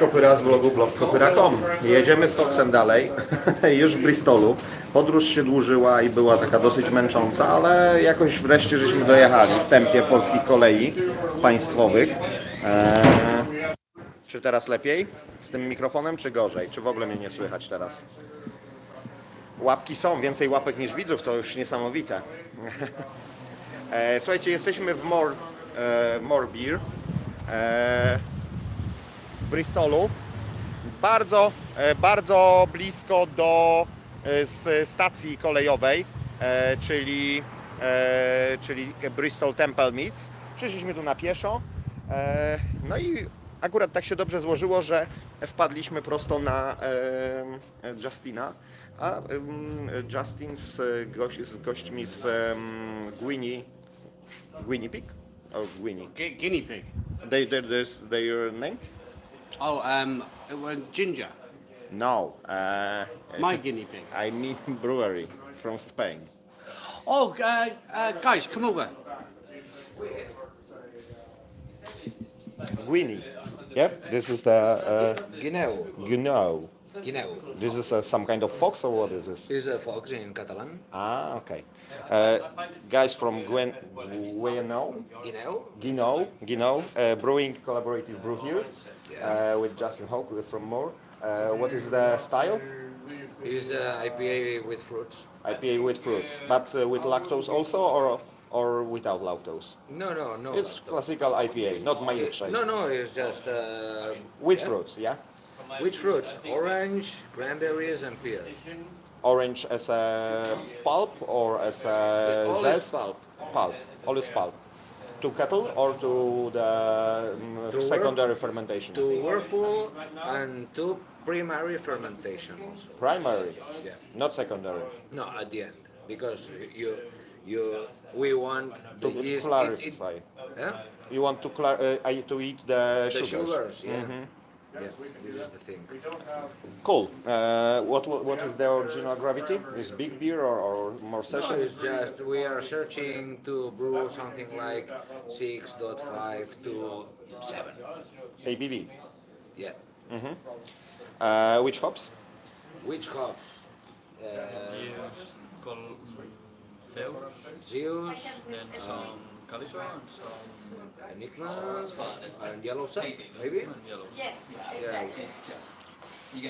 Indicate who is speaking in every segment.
Speaker 1: Kopyra z blogu blog.kopyra.com. Jedziemy z koksem dalej, już w Bristolu. Podróż się dłużyła i była taka dosyć męcząca, ale jakoś wreszcie żeśmy dojechali w tempie polskich kolei państwowych. Czy teraz lepiej z tym mikrofonem, czy gorzej? Czy w ogóle mnie nie słychać teraz? Łapki są, więcej łapek niż widzów, to już niesamowite. Słuchajcie, jesteśmy w Moor Beer. W Bristolu, bardzo blisko do stacji kolejowej, czyli Bristol Temple Meads. Przyszliśmy tu na pieszo, no i akurat tak się dobrze złożyło, że wpadliśmy prosto na Justina, a Justin z gośćmi z Guinea Pig? Or Guinea?
Speaker 2: Guinea pig.
Speaker 1: There's their name?
Speaker 2: Oh, ginger.
Speaker 1: No.
Speaker 2: My guinea pig.
Speaker 1: I mean brewery from Spain.
Speaker 2: Oh, guys, come over.
Speaker 1: Guinea. Yep. This is the
Speaker 3: Guineu.
Speaker 1: Guinea.
Speaker 3: Guineu
Speaker 1: This is some kind of fox or what is this?
Speaker 3: is a fox in Catalan.
Speaker 1: Ah, okay. Guys from Guinea, brewing collaborative brew here with Justin Hawk from Moor. What is the style?
Speaker 3: Is IPA with fruits.
Speaker 1: IPA with fruits, but with lactose also, or without lactose?
Speaker 3: No.
Speaker 1: It's classical IPA, not milkshake.
Speaker 3: No, it's just
Speaker 1: With fruits, yeah.
Speaker 3: with fruits. Orange, cranberries, and pear.
Speaker 1: Orange as a pulp or as a
Speaker 3: All is
Speaker 1: zest?
Speaker 3: pulp.
Speaker 1: Pulp. All is pulp. To kettle or to the
Speaker 3: To
Speaker 1: secondary fermentation?
Speaker 3: To whirlpool and to primary fermentation also.
Speaker 1: Primary,
Speaker 3: Yeah.
Speaker 1: not secondary.
Speaker 3: No, at the end, because we want
Speaker 1: To
Speaker 3: the yeast.
Speaker 1: clarify.
Speaker 3: Yeah?
Speaker 1: You want to eat the
Speaker 3: The
Speaker 1: sugars.
Speaker 3: sugars. Yeah. Yeah. This is the thing.
Speaker 1: Cool. What is the original gravity? Is big beer or more
Speaker 3: No,
Speaker 1: session?
Speaker 3: it's just we are searching to brew something like 6.5 to 7.
Speaker 1: ABV.
Speaker 3: Yeah.
Speaker 1: Which hops?
Speaker 3: Which hops?
Speaker 4: Zeus, Zeus,
Speaker 3: Zeus,
Speaker 4: then some Calypso and some
Speaker 3: Enigma, and Yellow Sun, maybe?
Speaker 4: yellows.
Speaker 3: Yeah.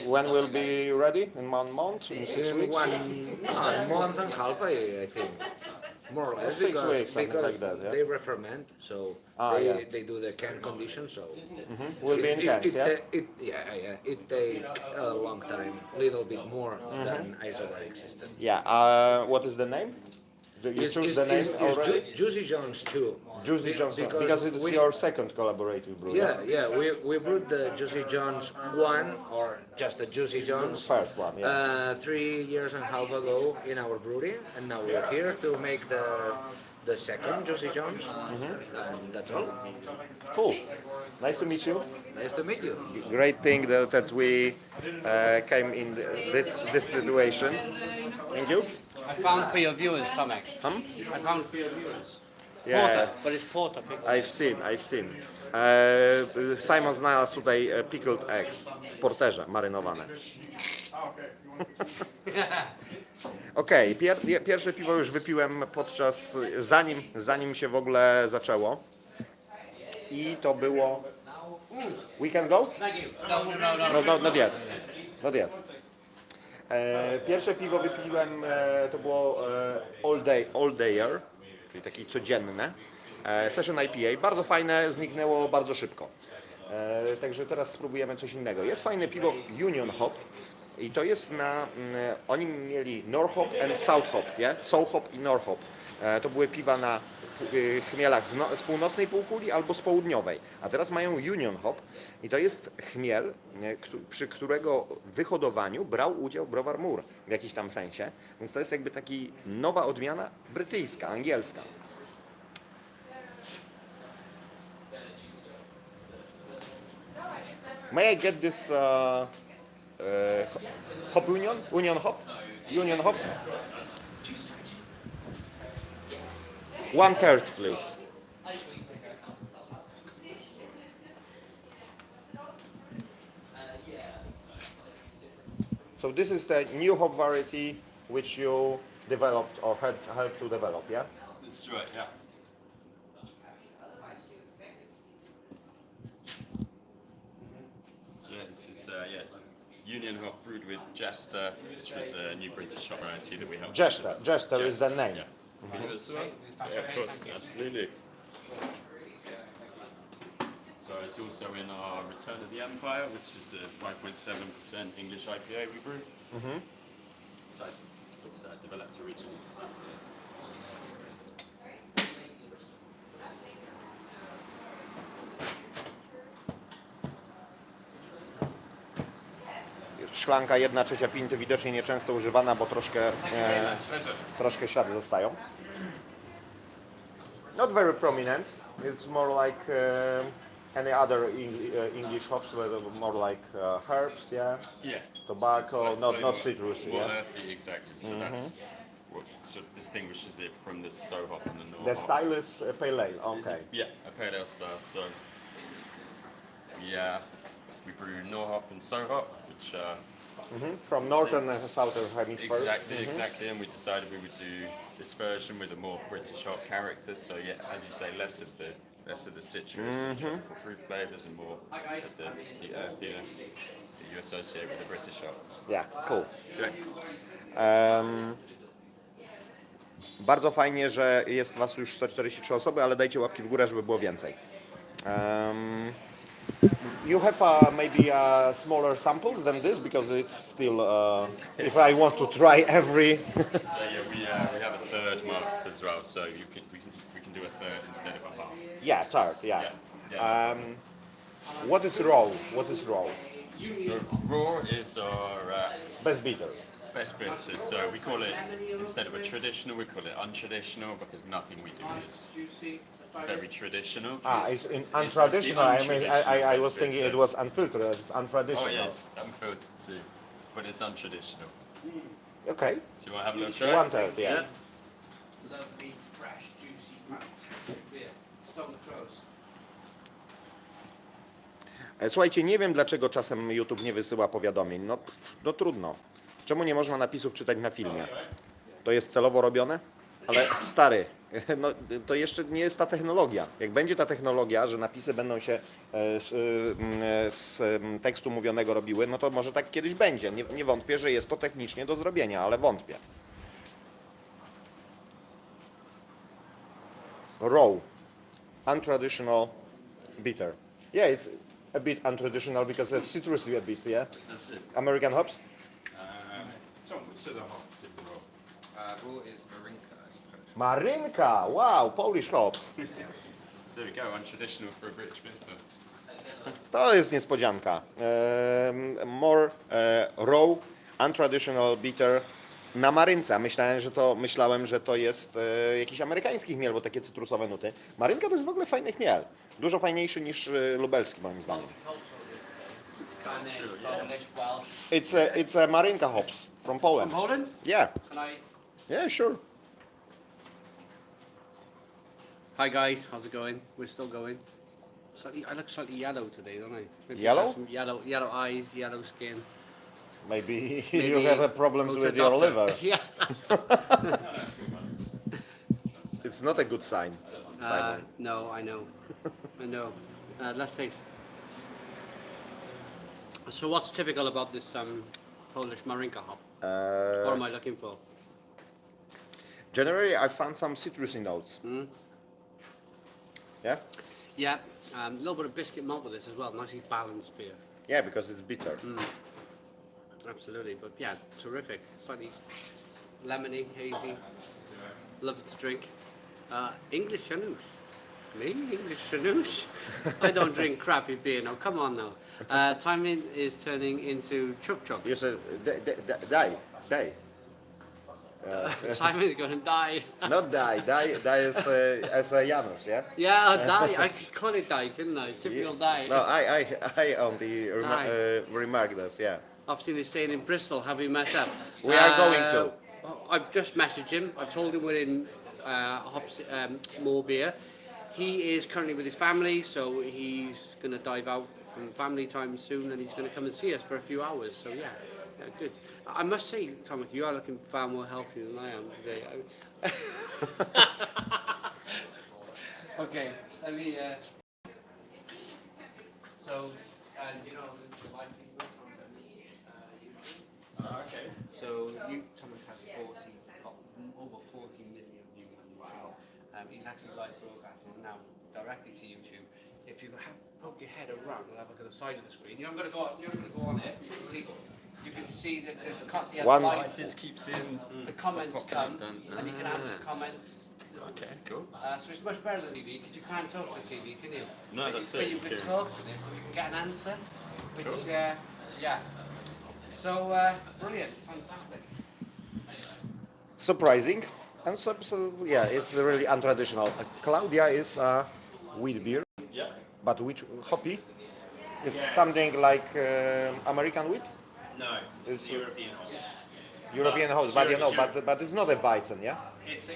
Speaker 1: When will be ready? In 1 month? In 6
Speaker 3: In
Speaker 1: weeks?
Speaker 3: one month and a half, I think. More or less,
Speaker 1: 6
Speaker 3: because,
Speaker 1: weeks, something
Speaker 3: because
Speaker 1: like that, yeah?
Speaker 3: they re-ferment, so
Speaker 1: yeah.
Speaker 3: they do the can condition, so
Speaker 1: Will be in cans, yeah?
Speaker 3: It take a long time, little bit more than isobaric system.
Speaker 1: Yeah. What is the name? Do you choose the name already?
Speaker 3: Juicy Jones too.
Speaker 1: Juicy Johnson, because it's your second collaborative brew.
Speaker 3: Yeah, we brewed the Juicy Jones one, or just the Juicy Jones,
Speaker 1: First one, yeah.
Speaker 3: 3 years and a half ago in our brewery, and now we're here to make the second Juicy Jones, and that's all.
Speaker 1: Cool. Nice to meet you.
Speaker 3: Nice to meet you.
Speaker 1: Great thing that we came in this situation. Thank you.
Speaker 2: I found for your viewers, Tomek. I found for your viewers. Porter, but it's porter.
Speaker 1: I've seen. Simon znalazł tutaj pickled eggs w porterze marynowane. Okej, pierwsze piwo już wypiłem zanim się w ogóle zaczęło. I to było... We can go?
Speaker 2: Thank you. No.
Speaker 1: No, not yet. Not yet. Pierwsze piwo wypiłem, to było All Dayer, czyli takie codzienne. Session IPA, bardzo fajne, zniknęło bardzo szybko. Także teraz spróbujemy coś innego. Jest fajne piwo Union Hop i to jest oni mieli North Hop and South Hop, yeah? South Hop i North Hop. To były piwa na chmielach z północnej półkuli albo z południowej. A teraz mają Union Hop i to jest chmiel, przy którego wyhodowaniu brał udział browar Moor w jakimś tam sensie. Więc to jest jakby taki nowa odmiana brytyjska, angielska. May I get this hop union? Union hop? Union hop? 1/3, please. So this is the new hop variety which you developed or helped to develop, yeah?
Speaker 5: That's right, yeah. So yeah, this is Union hop brewed with Jester, which was a new British hop variety that we helped.
Speaker 1: Jester is the name.
Speaker 5: Yeah. As well? Yeah, of course, absolutely. So it's also in our Return of the Empire, which is the 5.7% English IPA we brew. So it's developed originally.
Speaker 1: Szklanka 1/3 pinty, widocznie nieczęsto używana, bo troszkę ślady zostają. Not very prominent. It's more like any other English hops, but more like herbs, yeah.
Speaker 5: Yeah.
Speaker 1: Tobacco,
Speaker 5: So
Speaker 1: not citrus,
Speaker 5: more
Speaker 1: yeah.
Speaker 5: earthy, exactly. So that's what sort of distinguishes it from the So hop and the Nor
Speaker 1: The
Speaker 5: hop.
Speaker 1: style is pale ale. Okay.
Speaker 5: Yeah, a pale ale style. So yeah, we brew Nor hop and So hop, which
Speaker 1: From northern and southern hemispheres.
Speaker 5: exactly, and we decided we would do this version with a more British hop character. So yeah, as you say, less of the citrus and tropical fruit flavors, and more of the earthiness that you associate with the British hop.
Speaker 1: Yeah, cool.
Speaker 5: Great.
Speaker 1: Bardzo fajnie, że jest Was już 143 osoby, ale dajcie łapki w górę, żeby było więcej. You have maybe smaller samples than this, because it's still, if I want to try every...
Speaker 5: So yeah, we have a third marked as well. So we can do a third instead of a half.
Speaker 1: Yeah, third, yeah.
Speaker 5: Yeah.
Speaker 1: What is raw? What is raw?
Speaker 5: So raw is our
Speaker 1: Best bitter.
Speaker 5: best bitter. So we call it, instead of a traditional, we call it untraditional, because nothing we do is very traditional.
Speaker 1: It's untraditional. I mean, I was
Speaker 5: best
Speaker 1: thinking
Speaker 5: bitter.
Speaker 1: it was unfiltered. It's untraditional.
Speaker 5: Oh yes, unfiltered too, but it's untraditional.
Speaker 1: Okay.
Speaker 5: So you want to have a little try?
Speaker 1: 1/3, yeah.
Speaker 2: Lovely, fresh, juicy, fantastic beer. Stone the Crows.
Speaker 1: Słuchajcie, nie wiem, dlaczego czasem YouTube nie wysyła powiadomień. No trudno. Czemu nie można napisów czytać na filmie? To jest celowo robione? Ale stary, no, to jeszcze nie jest ta technologia. Jak będzie ta technologia, że napisy będą się z tekstu mówionego robiły, no to może tak kiedyś będzie. Nie wątpię, że jest to technicznie do zrobienia, ale wątpię. Raw. Untraditional bitter. Yeah, it's a bit untraditional because it's citrusy a bit, yeah?
Speaker 5: That's it.
Speaker 1: American hops?
Speaker 5: So which of the hops in the raw?
Speaker 4: Raw is Marinka, I suppose.
Speaker 1: Marynka! Wow, Polish hops.
Speaker 5: So there we go, untraditional for a British bitter.
Speaker 1: To jest niespodzianka. More raw, untraditional bitter na marynce. Myślałem, że to jest jakiś amerykański chmiel, bo takie cytrusowe nuty. Marynka to jest w ogóle fajny chmiel. Dużo fajniejszy niż lubelski, moim zdaniem.
Speaker 2: Polish, Welsh.
Speaker 1: It's a Marynka hops from Poland.
Speaker 2: From Poland?
Speaker 1: Yeah.
Speaker 2: Can I...
Speaker 1: Yeah, sure.
Speaker 2: Hi guys, how's it going? We're still going. I look slightly yellow today, don't I? Maybe
Speaker 1: Yellow?
Speaker 2: I've got some yellow eyes, yellow skin.
Speaker 1: Maybe you
Speaker 2: Maybe
Speaker 1: have problems
Speaker 2: go to
Speaker 1: with
Speaker 2: a
Speaker 1: your
Speaker 2: doctor.
Speaker 1: liver.
Speaker 2: Yeah.
Speaker 1: It's not a good sign, Simon.
Speaker 2: No, I know. I know. Let's take. So, what's typical about this Polish Marinka hop? What am I looking for?
Speaker 1: Generally, I found some citrusy notes. Yeah?
Speaker 2: Yeah, a little bit of biscuit malt with this as well. Nicely balanced beer.
Speaker 1: Yeah, because it's bitter.
Speaker 2: Absolutely, but yeah, terrific. Slightly lemony, hazy. Love to drink. English chanouche. Me? English chanouche? I don't drink crappy beer now. Come on now. Timing is turning into chuk chuk.
Speaker 1: You said die.
Speaker 2: Simon is going to die.
Speaker 1: Not die. Die is as a Janusz, yeah?
Speaker 2: Yeah, die. I could call it die, couldn't I? Typical die.
Speaker 1: No, I only remark this, yeah.
Speaker 2: Obviously, they're staying in Bristol. Have we met up?
Speaker 1: We are going to.
Speaker 2: I've just messaged him. I've told him we're in Moor beer. He is currently with his family, so he's going to dive out from family time soon, and he's going to come and see us for a few hours. So yeah, Yeah, good. I must say, Thomas, you are looking far more healthy than I am today. Okay, let me. So, you know, the life you work on,
Speaker 5: Okay.
Speaker 2: so you, Thomas has got over 40 million viewers. Wow. He's actually live broadcasting now directly to YouTube. If you poke your head around, you'll have a look at the side of the screen. You're going to go on it. You can see that the
Speaker 1: One-
Speaker 2: live,
Speaker 5: I did keep seeing
Speaker 2: the comments come, and you can answer
Speaker 5: Ah,
Speaker 2: comments.
Speaker 5: okay, cool.
Speaker 2: So it's much better than TV because you can't talk to TV, can you?
Speaker 5: No, that's
Speaker 2: but
Speaker 5: it,
Speaker 2: you
Speaker 5: you
Speaker 2: can
Speaker 5: can.
Speaker 2: talk to this and you can get an answer, which yeah. So brilliant, fantastic.
Speaker 1: Surprising, and so yeah, it's really untraditional. Claudia is wheat beer,
Speaker 5: Yeah.
Speaker 1: but which hoppy? It's something like American wheat,
Speaker 6: No,
Speaker 1: It's-
Speaker 6: it's European hops.
Speaker 1: European hops, but you know,
Speaker 6: Europe.
Speaker 1: but it's not a Weizen, yeah.
Speaker 6: It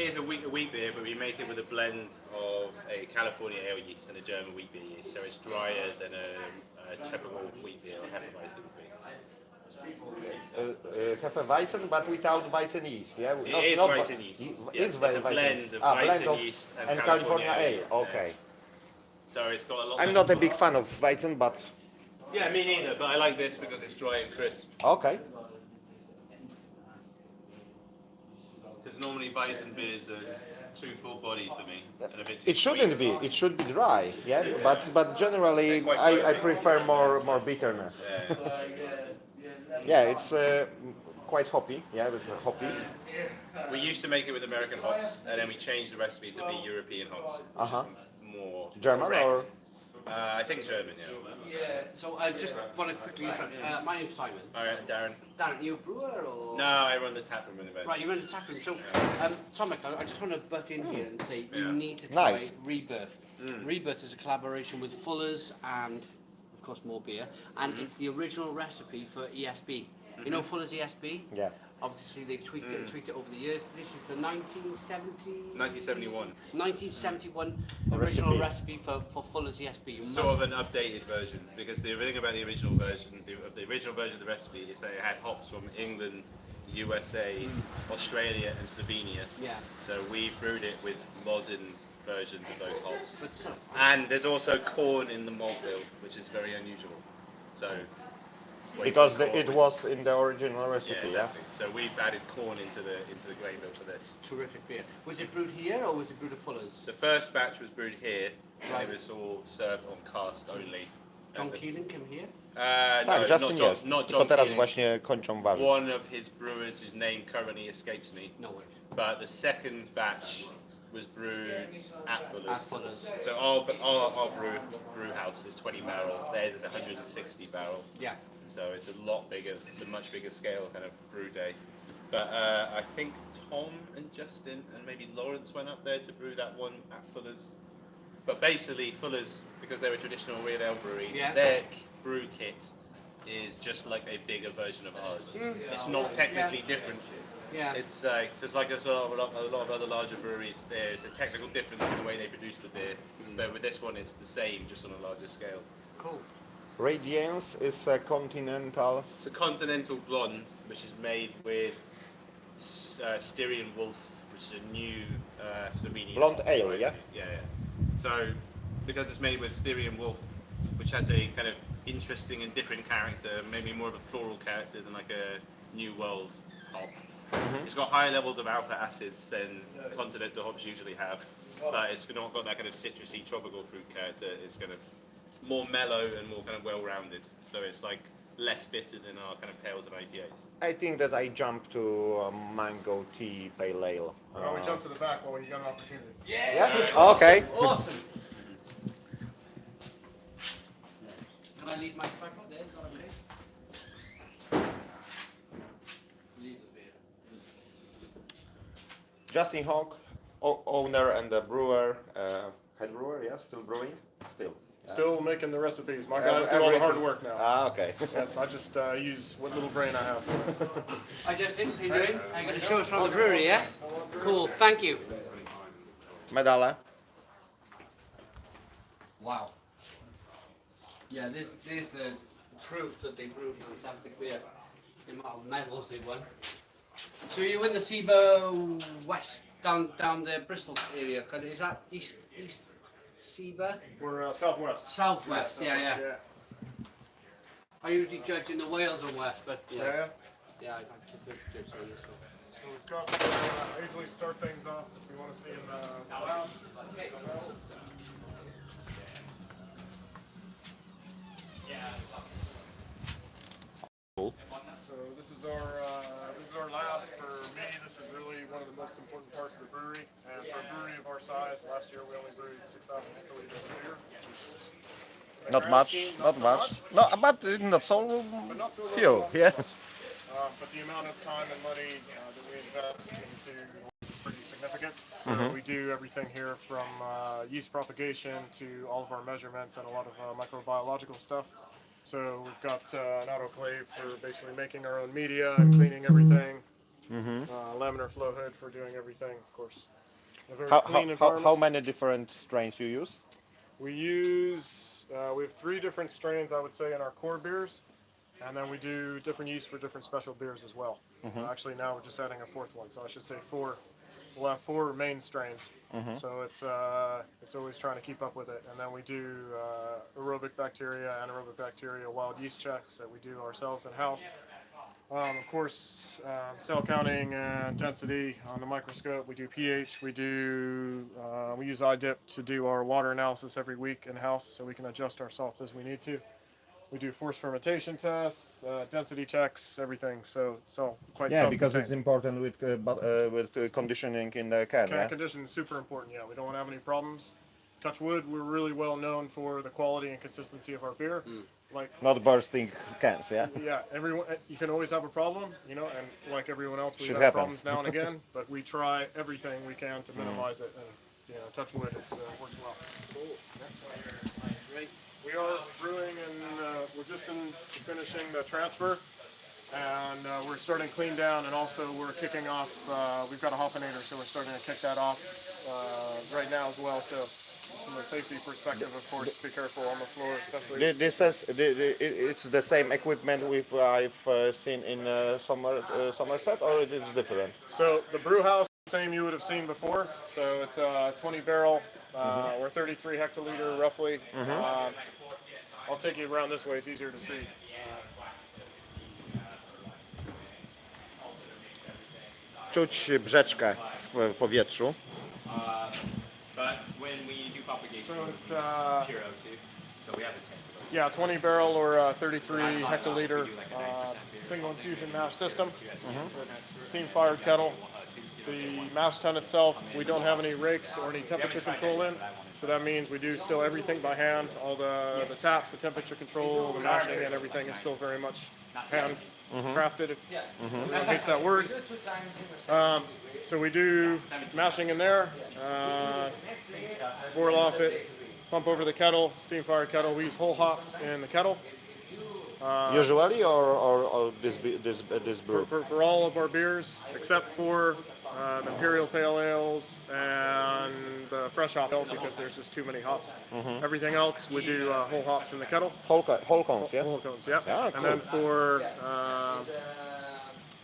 Speaker 6: is a wheat beer, but we make it with a blend of a California ale yeast and a German wheat beer yeast, so it's drier than a typical wheat beer or Hefeweizen would be.
Speaker 1: Hefeweizen, but without Weizen yeast, yeah.
Speaker 6: It is Weizen yeast. Yes, it's a blend of Weizen yeast and
Speaker 1: California
Speaker 6: California
Speaker 1: ale.
Speaker 6: ale.
Speaker 1: Okay.
Speaker 6: So it's got a lot.
Speaker 1: I'm
Speaker 6: less-
Speaker 1: not a big fan of Weizen, but
Speaker 6: Yeah, me neither, but I like this because it's dry and crisp.
Speaker 1: okay.
Speaker 6: Because normally Weizen beers are too full-bodied for me and a bit too
Speaker 1: It shouldn't
Speaker 6: sweet.
Speaker 1: be. It should be dry, yeah. But generally,
Speaker 6: They're quite
Speaker 1: I
Speaker 6: bitter.
Speaker 1: prefer more bitterness.
Speaker 6: Yeah.
Speaker 1: Yeah, it's quite hoppy. Yeah, it's a hoppy.
Speaker 6: We used to make it with American hops, and then we changed the recipe to be European hops, which
Speaker 1: Uh-huh.
Speaker 6: is more
Speaker 1: German
Speaker 6: correct.
Speaker 1: or?
Speaker 6: I think German, yeah.
Speaker 2: So I just want to quickly introduce. My name's Simon.
Speaker 6: All right, Darren.
Speaker 2: Darren, you a brewer or?
Speaker 6: No, I run the tap room in events.
Speaker 2: Right, you're in the tap room. So, Tomek, I just want to butt in here and say you
Speaker 6: Yeah.
Speaker 2: need to try
Speaker 1: Nice.
Speaker 2: Rebirth. Rebirth is a collaboration with Fuller's and, of course, More Beer, and it's the original recipe for ESB. You know Fuller's ESB?
Speaker 1: Yeah.
Speaker 2: Obviously, they tweaked it over the years. This is the
Speaker 6: 1971.
Speaker 2: 1971 original recipe for Fuller's ESB. You
Speaker 6: Sort of an updated version, because the thing about the original version, the original version of the recipe is that it had hops from England, the USA, Australia, and Slovenia.
Speaker 2: Yeah.
Speaker 6: So we brewed it with modern versions of those hops.
Speaker 2: Good stuff.
Speaker 6: And there's also corn in the malt bill, which is very unusual. So
Speaker 1: Because
Speaker 6: corn
Speaker 1: it
Speaker 6: with-
Speaker 1: was in the original
Speaker 6: yeah,
Speaker 1: recipe, yeah.
Speaker 6: exactly. So we've added corn into the grain bill for this.
Speaker 2: Terrific beer. Was it brewed here or was it brewed at Fuller's?
Speaker 6: The first batch was brewed here, and
Speaker 2: Right.
Speaker 6: it was all served on cask only.
Speaker 2: John
Speaker 6: And the-
Speaker 2: Keelan came here?
Speaker 6: no,
Speaker 1: Tak, Justin
Speaker 6: not John,
Speaker 1: jest.
Speaker 6: not
Speaker 1: Tylko
Speaker 6: John
Speaker 1: teraz
Speaker 6: Keeling.
Speaker 1: właśnie kończą ważyć.
Speaker 6: One of his brewers, whose name currently escapes me,
Speaker 2: No way.
Speaker 6: but the second batch was brewed at Fuller's.
Speaker 2: At Fuller's.
Speaker 6: So our brew house is 20 barrel. Theirs is 160 barrel.
Speaker 2: Yeah.
Speaker 6: So it's a lot bigger. It's a much bigger scale kind of brew day. But I think Tom and Justin and maybe Lawrence went up there to brew that one at Fuller's. But basically, Fuller's, because they're a traditional real ale brewery,
Speaker 2: Yeah.
Speaker 6: their brew kit is just like a bigger version of ours. It's not technically different.
Speaker 2: Yeah.
Speaker 6: It's there's like a lot of other larger breweries. There's a technical difference in the way they produce the beer, but with this one, it's the same, just on a larger scale.
Speaker 2: Cool.
Speaker 1: Radiance is a continental.
Speaker 6: It's a continental blonde, which is made with Styrian Wolf, which is a new Slovenian
Speaker 1: Blonde ale,
Speaker 6: variety.
Speaker 1: yeah?
Speaker 6: Yeah. So, because it's made with Styrian Wolf, which has a kind of interesting and different character, maybe more of a floral character than like a New World hop. It's got higher levels of alpha acids than continental hops usually have, but it's not got that kind of citrusy tropical fruit character. It's kind of more mellow and more kind of well-rounded. So it's like less bitter than our kind of pales and IPAs.
Speaker 1: I think that I jumped to mango tea pale ale.
Speaker 7: Well, we jump to the back while you got an opportunity.
Speaker 1: Yeah. Okay.
Speaker 2: Awesome. Can I leave my tripod there? Is that okay? Leave the beer.
Speaker 1: Justin Hawk, owner and the brewer, head brewer. Yeah, still brewing. Still.
Speaker 7: Still making the recipes. My guys do all the hard work now.
Speaker 1: Ah, okay.
Speaker 7: Yes, I just use what little brain I have.
Speaker 2: Hi Justin, how you doing? Are you going to show us around the brewery, yeah? Cool, thank you.
Speaker 1: Medale.
Speaker 2: Wow. Yeah, there's the proof that they brew fantastic beer. The amount of medals they won. So you in the SEBA West down the Bristol area? Is that East SEBA?
Speaker 7: We're southwest.
Speaker 2: Southwest, yeah. I usually judge in the Wales and West, but
Speaker 7: Yeah.
Speaker 2: yeah, I took a judge on this one.
Speaker 7: So we've got, I usually start things off if you want to see in the lab. So this is our lab. For me, this is really one of the most important parts of the brewery. And for a brewery of our size, last year we only brewed 6,000 hectoliters of beer. Which is,
Speaker 1: Not much, not much. No, but not so
Speaker 7: but not so
Speaker 1: few,
Speaker 7: little.
Speaker 1: yeah.
Speaker 7: But the amount of time and money that we invest into is pretty significant. So we do everything here from yeast propagation to all of our measurements and a lot of microbiological stuff. So we've got an autoclave for basically making our own media and cleaning everything. Laminar flow hood for doing everything, of course. A very clean environment.
Speaker 1: How many different strains you use?
Speaker 7: We have 3 different strains, I would say, in our core beers. And then we do different yeast for different special beers as well. Actually, now we're just adding a 4th one, so I should say 4. We'll have 4 main strains. So it's always trying to keep up with it. And then we do aerobic bacteria, anaerobic bacteria, wild yeast checks that we do ourselves in house. Of course, cell counting and density on the microscope. We do pH. We use iDip to do our water analysis every week in house, so we can adjust our salts as we need to. We do forced fermentation tests, density checks, everything. So it's all quite
Speaker 1: Because it's important with conditioning in the can.
Speaker 7: Can condition is super important. Yeah, we don't want to have any problems. Touch wood, we're really well known for the quality and consistency of our beer. Like
Speaker 1: Not bursting cans, yeah.
Speaker 7: yeah, everyone, you can always have a problem, you know, and like everyone else, we
Speaker 1: Shit
Speaker 7: have
Speaker 1: happens.
Speaker 7: problems now and again. But we try everything we can to minimize it, and touch wood, it works well.
Speaker 2: Right.
Speaker 7: We are brewing and we're just finishing the transfer, and we're starting to clean down, and also we're kicking off. We've got a hopinator, so we're starting to kick that off right now as well. So from a safety perspective, of course, be careful on the floor, especially.
Speaker 1: It's the same equipment I've seen in Somerset, or it is different?
Speaker 7: So the brew house, same you would have seen before. So it's a 20 barrel or 33 hectoliter roughly. I'll take you around this way, it's easier to see.
Speaker 1: Czuć brzeczkę w powietrzu.
Speaker 5: But when we do propagation,
Speaker 7: So it's
Speaker 5: pure O2, so we have a tank of O2.
Speaker 7: yeah, 20 barrel or 33 hectoliter single infusion mash system. It's steam fired kettle. The mash tun itself, we don't have any rakes or any temperature control in, so that means we do still everything by hand. All the taps, the temperature control, the mashing, and everything is still very much hand crafted, if anyone hates that word. So we do mashing in there, boil off it, pump over the kettle, steam fired kettle. We use whole hops in the kettle.
Speaker 1: Usually, or this brew?
Speaker 7: For all of our beers, except for the Imperial Pale Ales and the fresh hop ale, because there's just too many hops. Everything else, we do whole hops in the kettle.
Speaker 1: Whole cones, yeah.
Speaker 7: Whole cones, yeah.
Speaker 1: Yeah,
Speaker 7: And then for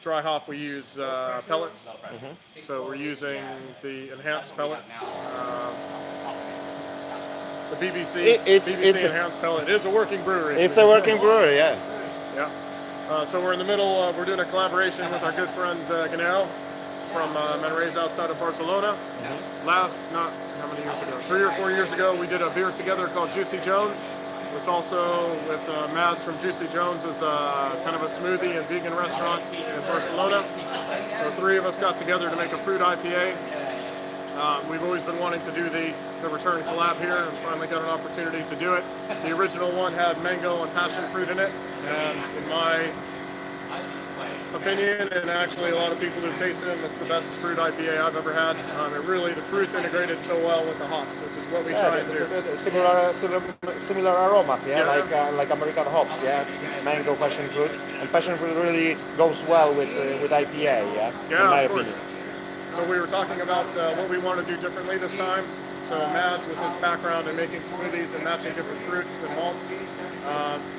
Speaker 7: dry hop, we use pellets. So we're using the enhanced pellet. The BBC,
Speaker 1: It's
Speaker 7: enhanced pellet. It is a working brewery.
Speaker 1: It's a working brewery, yeah.
Speaker 7: Yeah. So we're in the middle, we're doing a collaboration with our good friends Ganel from Manresa outside of Barcelona. Last, not how many years ago, 3 or 4 years ago, we did a beer together called Juicy Jones. It's also with Mads from Juicy Jones, is kind of a smoothie and vegan restaurant in Barcelona. So 3 of us got together to make a fruit IPA. We've always been wanting to do the return collab here, and finally got an opportunity to do it. The original one had mango and passion fruit in it, and in my opinion, and actually a lot of people who've tasted them, it's the best fruit IPA I've ever had. The fruit's integrated so well with the hops, which is what we try and do.
Speaker 1: Similar aromas, yeah, like American hops, yeah. Mango, passion fruit, and passion fruit really goes well with IPA, yeah.
Speaker 7: Yeah,
Speaker 1: in my
Speaker 7: of course.
Speaker 1: opinion.
Speaker 7: So we were talking about what we want to do differently this time. So Mads, with his background in making smoothies and matching different fruits and malts,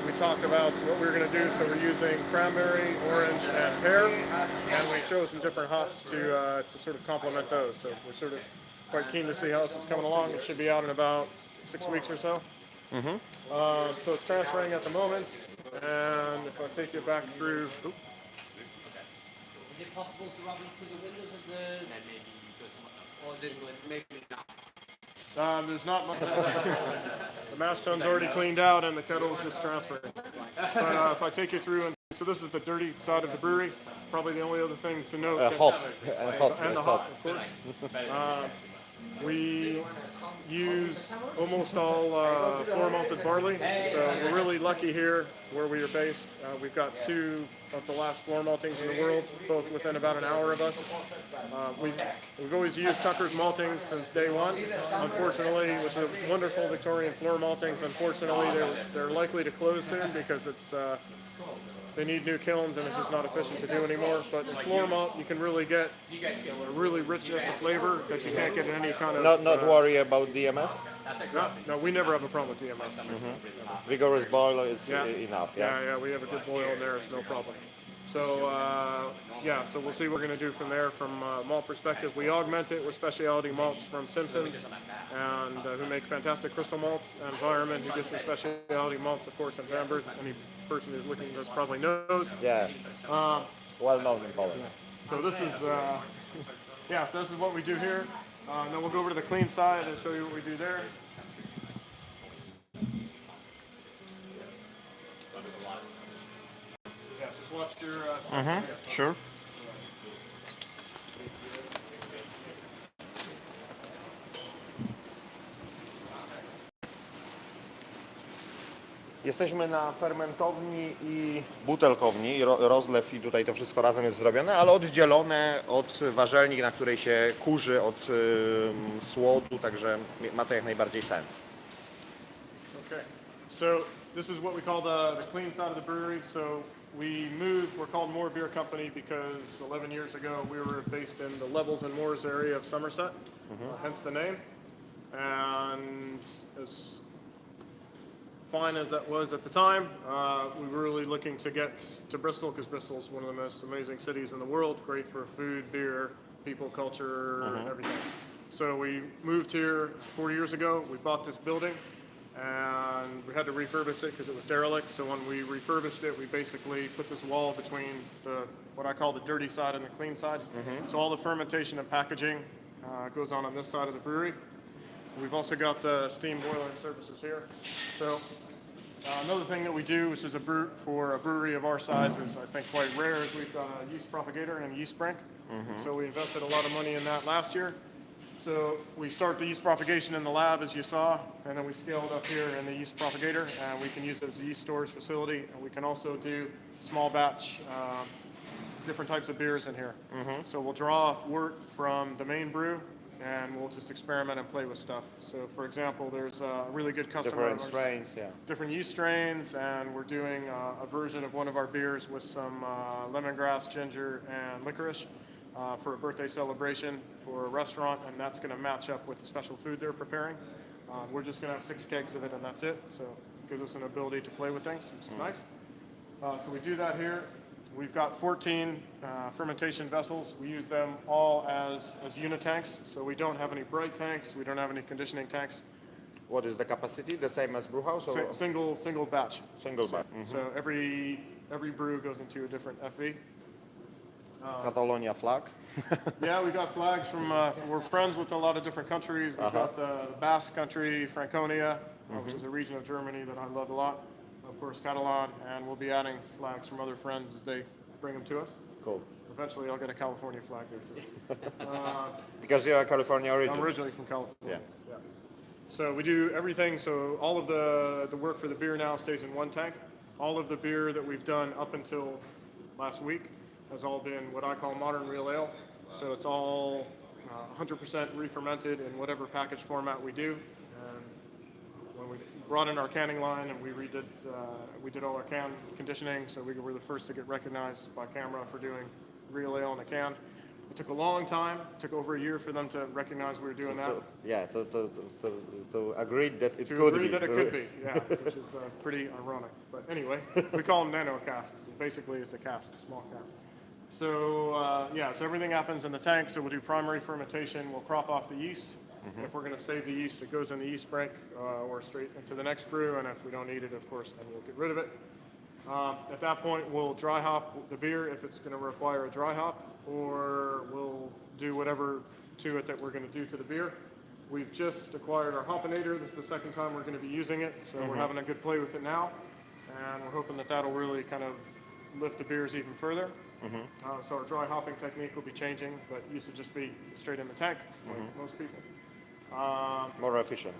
Speaker 7: we talked about what we were going to do. So we're using cranberry, orange, and pear, and we chose some different hops to sort of complement those. So we're sort of quite keen to see how this is coming along. It should be out in about 6 weeks or so. So it's transferring at the moment, and if I take you back through,
Speaker 2: Is it possible to run through the windows of the... Or maybe not.
Speaker 7: there's not much. The mash tun's already cleaned out, and the kettle is just transferring. But if I take you through, and so this is the dirty side of the brewery. Probably the only other thing to note.
Speaker 1: Hop.
Speaker 7: And the hop, of course. We use almost all floor malted barley, so we're really lucky here where we are based. We've got 2 of the last floor maltings in the world, both within about an hour of us. We've always used Tucker's maltings since day one. Unfortunately, it was a wonderful Victorian floor maltings. Unfortunately, they're likely to close soon because they need new kilns and it's just not efficient to do anymore. But in floor malt, you can really get a really richness of flavor that you can't get in any kind of...
Speaker 1: Not worry about DMS.
Speaker 7: No, we never have a problem with DMS.
Speaker 1: Vigorous boil is enough.
Speaker 7: Yeah, we have a good boil in there. It's no problem. So so we'll see what we're going to do from there. From a malt perspective, we augment it with specialty malts from Simpsons, and who make fantastic crystal malts. And Environment, who gives us specialty malts, of course, in Bamberg. Any person who's looking at this probably knows.
Speaker 1: Yeah. Well known in Poland.
Speaker 7: So this is so this is what we do here. Then we'll go over to the clean side and show you what we do there. Yeah, just watch your stuff.
Speaker 1: Sure. Jesteśmy na fermentowni i butelkowni, rozlew i tutaj to wszystko razem jest zrobione, ale oddzielone od warzelni, na której się kurzy od słodu, także ma to jak najbardziej sens.
Speaker 7: Okay, so this is what we call the clean side of the brewery. So we're called Moor Beer Company because 11 years ago we were based in the Levels and Moors area of Somerset, hence the name. And as fine as that was at the time, we were really looking to get to Bristol because Bristol is one of the most amazing cities in the world, great for food, beer, people, culture, everything. So we moved here 4 years ago. We bought this building and we had to refurbish it because it was derelict. So when we refurbished it, we basically put this wall between what I call the dirty side and the clean side. So all the fermentation and packaging goes on this side of the brewery. We've also got the steam boiling services here. So another thing that we do, which is for a brewery of our size, is I think quite rare, is we've got a yeast propagator and a yeast brink. So we invested a lot of money in that last year. So we start the yeast propagation in the lab, as you saw, and then we scale it up here in the yeast propagator, and we can use it as a yeast storage facility. And we can also do small batch, different types of beers in here. So we'll draw off wort from the main brew, and we'll just experiment and play with stuff. So, for example, there's a really good customer.
Speaker 1: Different strains, yeah.
Speaker 7: Different yeast strains, and we're doing a version of one of our beers with some lemongrass, ginger, and licorice for a birthday celebration for a restaurant, and that's going to match up with the special food they're preparing. We're just going to have 6 kegs of it, and that's it. So it gives us an ability to play with things, which is nice. So we do that here. We've got 14 fermentation vessels. We use them all as unit tanks, so we don't have any bright tanks. We don't have any conditioning tanks.
Speaker 1: What is the capacity? The same as brewhouse? Or?
Speaker 7: Single batch.
Speaker 1: Single batch.
Speaker 7: So every brew goes into a different FV.
Speaker 1: Catalonia flag.
Speaker 7: Yeah, we got flags from. We're friends with a lot of different countries. We've got the Basque country, Franconia, which is a region of Germany that I love a lot. Of course, Catalan, and we'll be adding flags from other friends as they bring them to us.
Speaker 1: Cool.
Speaker 7: Eventually, I'll get a California flag there too.
Speaker 1: Because you're a California origin.
Speaker 7: I'm originally from California.
Speaker 1: Yeah.
Speaker 7: So we do everything. So all of the work for the beer now stays in one tank. All of the beer that we've done up until last week has all been what I call modern real ale. So it's all 100% re-fermented in whatever package format we do. And when we brought in our canning line and we did all our can conditioning, so we were the first to get recognized by camera for doing real ale in a can. It took a long time. It took over a year for them to recognize we were doing that.
Speaker 1: Yeah, to agree that it
Speaker 7: To
Speaker 1: could
Speaker 7: agree
Speaker 1: be.
Speaker 7: that it could be, yeah, which is pretty ironic. But anyway, we call them nano casks. Basically, it's a cask, small cask. So yeah, so everything happens in the tank. So we'll do primary fermentation. We'll crop off the yeast. If we're going to save the yeast, it goes in the yeast break or straight into the next brew. And if we don't need it, of course, then we'll get rid of it. At that point, we'll dry hop the beer if it's going to require a dry hop, or we'll do whatever to it that we're going to do to the beer. We've just acquired our hoppinator. This is the second time we're going to be using it, so we're having a good play with it now, and we're hoping that that'll really kind of lift the beers even further. So our dry hopping technique will be changing, but it used to just be straight in the tank, like most people.
Speaker 1: More efficient.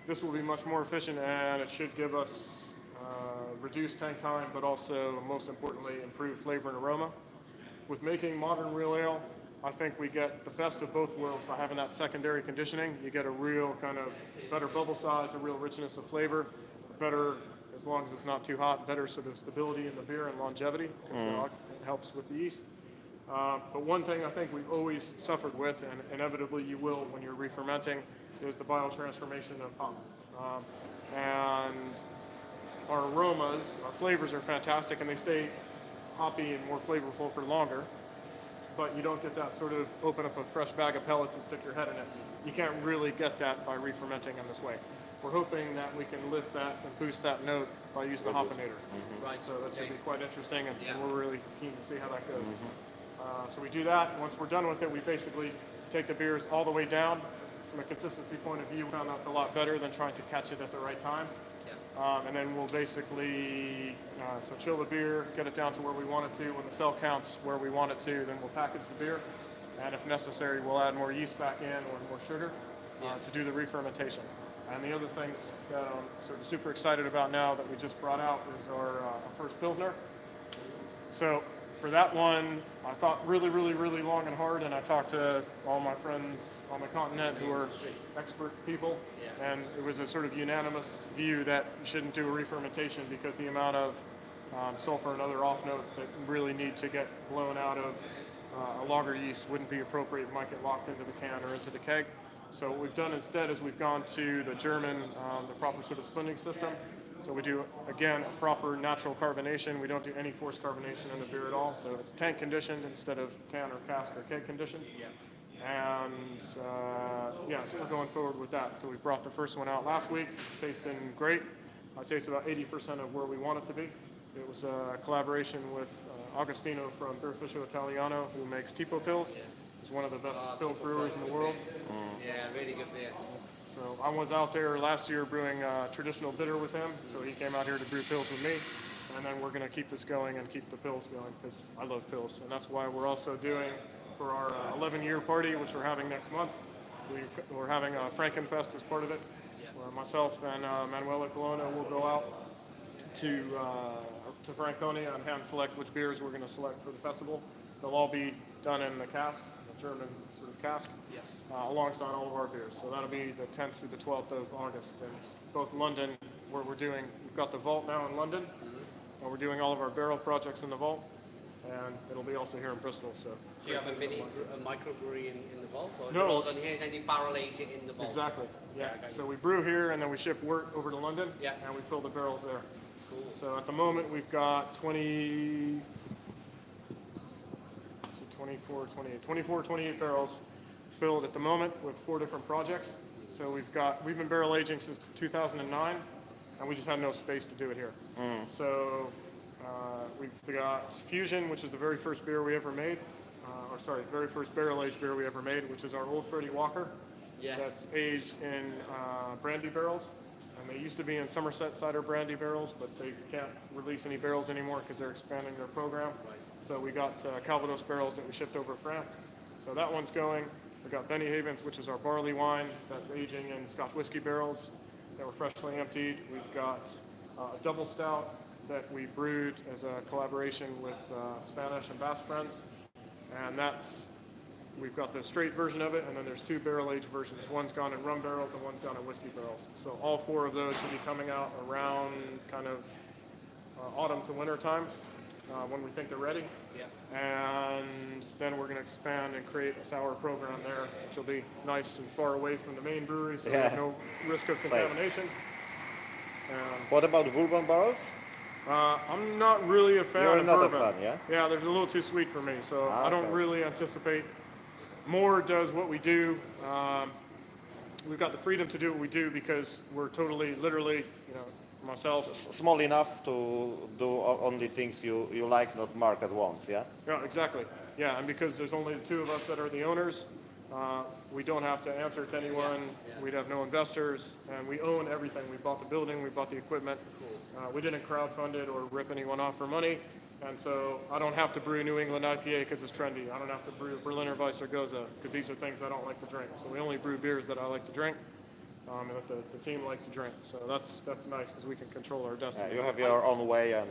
Speaker 7: This will be much more efficient, and it should give us reduced tank time, but also, most importantly, improved flavor and aroma. With making modern real ale, I think we get the best of both worlds by having that secondary conditioning. You get a real kind of better bubble size, a real richness of flavor, better, as long as it's not too hot, better sort of stability in the beer and longevity, because it helps with the yeast. But one thing I think we've always suffered with, and inevitably you will when you're re-fermenting, is the biotransformation of hop. And our aromas, our flavors are fantastic, and they stay hoppy and more flavorful for longer. But you don't get that sort of open up a fresh bag of pellets and stick your head in it. You can't really get that by re-fermenting in this way. We're hoping that we can lift that and boost that note by using the hoppinator.
Speaker 2: Right.
Speaker 7: So that's going to be quite interesting, and we're really keen to see how that goes. So we do that. Once we're done with it, we basically take the beers all the way down. From a consistency point of view, we found that's a lot better than trying to catch it at the right time. And then we'll basically so chill the beer, get it down to where we want it to. When the cell counts where we want it to, then we'll package the beer. And if necessary, we'll add more yeast back in or more sugar to do the re-fermentation. And the other things that I'm sort of super excited about now that we just brought out is our first Pilsner. So for that one, I thought really long and hard, and I talked to all my friends on the continent who are expert people, and it was a sort of unanimous view that you shouldn't do a re-fermentation because the amount of sulfur and other off notes that really need to get blown out of a lager yeast wouldn't be appropriate. It might get locked into the can or into the keg. So what we've done instead is we've gone to the German, the proper sort of splinting system. So we do, again, a proper natural carbonation. We don't do any forced carbonation in the beer at all. So it's tank conditioned instead of can or cask or keg conditioned. And yeah, so we're going forward with that. So we brought the first one out last week. It's tasting great. I'd say it's about 80% of where we want it to be. It was a collaboration with Agostino from Birrificio Italiano, who makes Tipo Pils. He's one of the best pill brewers in the world.
Speaker 2: Yeah, really good beer.
Speaker 7: So I was out there last year brewing traditional bitter with him. So he came out here to brew pills with me. And then we're going to keep this going and keep the pills going because I love pills. And that's why we're also doing, for our 11-year party, which we're having next month, we're having a Frankenfest as part of it, where myself and Manuela Colonna will go out to Franconia and hand select which beers we're going to select for the festival. They'll all be done in the cask, the German sort of cask, alongside all of our beers. So that'll be the 10th through the 12th of August. And both London, where we've got the vault now in London, and we're doing all of our barrel projects in the vault, and it'll be also here in Bristol. So
Speaker 2: Do you have a microbrewery in the vault? Or
Speaker 7: No.
Speaker 2: is it all done here, then you barrel age it in the vault?
Speaker 7: exactly, yeah.
Speaker 2: Okay.
Speaker 7: So we brew here, and then we ship wort over to London, and we fill the barrels there.
Speaker 2: Cool.
Speaker 7: So at the moment, we've got 24, 28 barrels filled at the moment with 4 different projects. So we've been barrel aging since 2009, and we just had no space to do it here. So we've got Fusion, which is the very first beer we ever made, very first barrel aged beer we ever made, which is our Old Freddie Walker.
Speaker 2: Yeah.
Speaker 7: That's aged in brandy barrels. And they used to be in Somerset cider brandy barrels, but they can't release any barrels anymore because they're expanding their program. So we got Calvados barrels that we shipped over France. So that one's going. We got Benny Havens, which is our barley wine that's aging in Scotch whiskey barrels that were freshly emptied. We've got a double stout that we brewed as a collaboration with Spanish and Basque friends. And we've got the straight version of it, and then there's 2 barrel-aged versions. One's gone in rum barrels and one's gone in whiskey barrels. So all 4 of those should be coming out around kind of autumn to winter time. when we think they're ready.
Speaker 2: Yeah.
Speaker 7: And then we're going to expand and create a sour program there, which will be nice and far away from the main brewery, so we have no risk of contamination.
Speaker 1: What about bourbon barrels?
Speaker 7: I'm not really a fan
Speaker 1: You're
Speaker 7: of
Speaker 1: not a
Speaker 7: bourbon.
Speaker 1: fan, yeah?
Speaker 7: Yeah, they're a little too sweet for me, so I don't
Speaker 1: okay.
Speaker 7: really anticipate. Moor does what we do. We've got the freedom to do what we do because we're totally, literally, myself.
Speaker 1: Small enough to do only things you like, not market wants, yeah?
Speaker 7: Yeah, exactly. Yeah, and because there's only the two of us that are the owners, we don't have to answer to anyone. We'd have no investors, and we own everything. We bought the building, we bought the equipment. We didn't crowdfund it or rip anyone off for money, and so I don't have to brew New England IPA because it's trendy. I don't have to brew Berliner Weiss or Goza because these are things I don't like to drink. So we only brew beers that I like to drink. And that the team likes to drink, so that's nice because we can control our destiny.
Speaker 1: You have your own way, and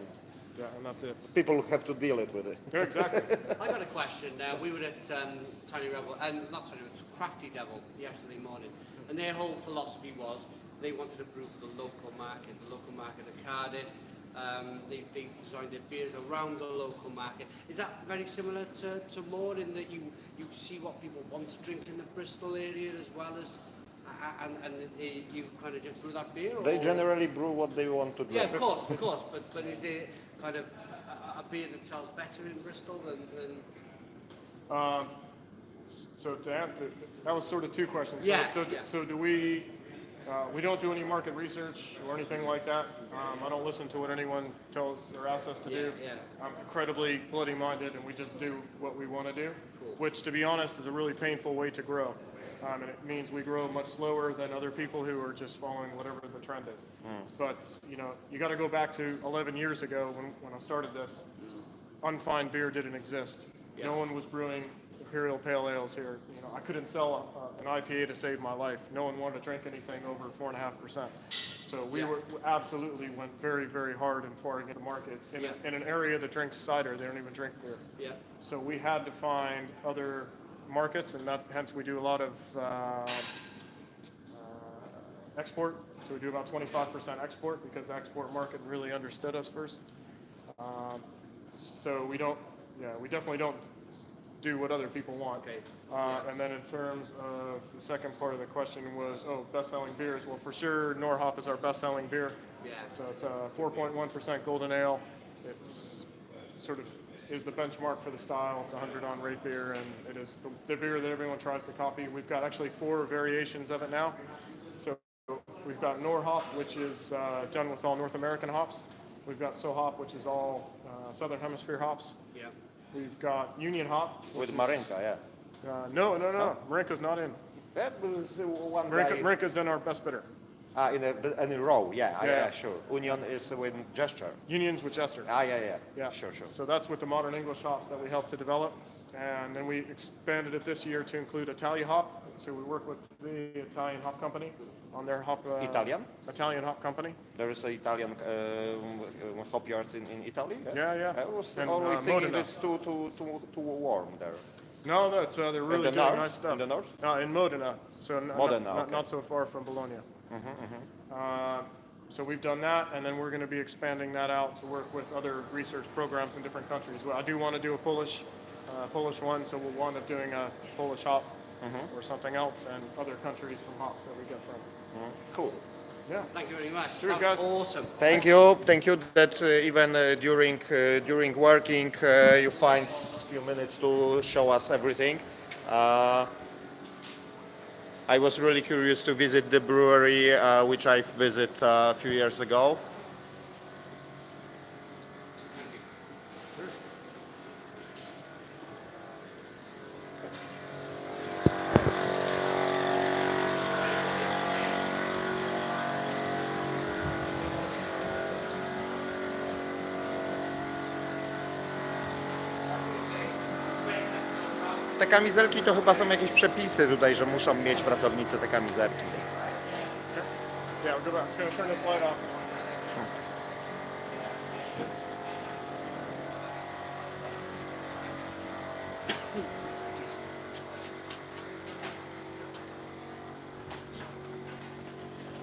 Speaker 7: that's it.
Speaker 1: people have to deal it with it.
Speaker 7: Yeah, exactly.
Speaker 2: I got a question. We were at Tiny Rebel, and not Tiny Rebel, Crafty Devil yesterday morning, and their whole philosophy was they wanted to brew for the local market of Cardiff. They designed their beers around the local market. Is that very similar to Moor in that you see what people want to drink in the Bristol area as well as and you kind of just brew that beer?
Speaker 1: They
Speaker 2: or?
Speaker 1: generally brew what they want to drink.
Speaker 2: Yeah, of course. But is there kind of a beer that sells better in Bristol than
Speaker 7: So to answer, that was sort of two questions.
Speaker 2: Yeah,
Speaker 7: So do we? We don't do any market research or anything like that. I don't listen to what anyone tells or asks us to do.
Speaker 2: Yeah.
Speaker 7: I'm incredibly bloody-minded, and we just do what we want to do,
Speaker 2: Cool.
Speaker 7: which, to be honest, is a really painful way to grow. And it means we grow much slower than other people who are just following whatever the trend is. But, you got to go back to 11 years ago when I started this. Unfined beer didn't exist. No one was brewing imperial pale ales here. I couldn't sell an IPA to save my life. No one wanted to drink anything over 4.5%. So we absolutely went very, very hard and far against the market in an area that drinks cider. They don't even drink beer.
Speaker 2: Yeah.
Speaker 7: So we had to find other markets, and hence we do a lot of export. So we do about 25% export because the export market really understood us first. So we definitely don't do what other people want.
Speaker 2: Okay.
Speaker 7: And then in terms of the second part of the question was, best-selling beers. Well, for sure, Norhop is our best-selling beer.
Speaker 2: Yeah.
Speaker 7: So it's a 4.1% golden ale. It's sort of is the benchmark for the style. It's 100 on rate beer, and it is the beer that everyone tries to copy. We've got actually 4 variations of it now. So we've got Norhop, which is done with all North American hops. We've got Sohop, which is all Southern Hemisphere hops.
Speaker 2: Yeah.
Speaker 7: We've got Union Hop.
Speaker 1: With Marinka, yeah.
Speaker 7: No. Marinka's not in.
Speaker 1: That was one guy.
Speaker 7: Marinka's in our best bidder.
Speaker 1: In a row, yeah, sure. Union is with Gesture.
Speaker 7: Union's with Jester.
Speaker 1: Yeah. Sure.
Speaker 7: So that's with the modern English hops that we helped to develop. And then we expanded it this year to include Italian hop. So we work with the Italian hop company on their hop.
Speaker 1: Italian
Speaker 7: hop company.
Speaker 1: There is an Italian hop yards in Italy.
Speaker 7: Yeah.
Speaker 1: I was
Speaker 7: And,
Speaker 1: always thinking
Speaker 7: Modena.
Speaker 1: it's too warm there.
Speaker 7: No, they're really doing nice stuff.
Speaker 1: In the north?
Speaker 7: In Modena. So
Speaker 1: Modena,
Speaker 7: not so far from Bologna. So we've done that, and then we're going to be expanding that out to work with other research programs in different countries. Well, I do want to do a Polish one, so we'll wind up doing a Polish hop or something else, and other countries from hops that we get from.
Speaker 1: Cool.
Speaker 7: Yeah.
Speaker 2: Thank you very much.
Speaker 7: Cheers,
Speaker 2: That was
Speaker 7: guys.
Speaker 2: Awesome.
Speaker 1: Thank you that even during working you find a few minutes to show us everything. I was really curious to visit the brewery which I visited a few years ago. Te kamizelki to chyba są jakieś przepisy tutaj, że muszą mieć pracownicy te kamizelki.
Speaker 7: Yeah, we'll go back. It's going to turn this light off.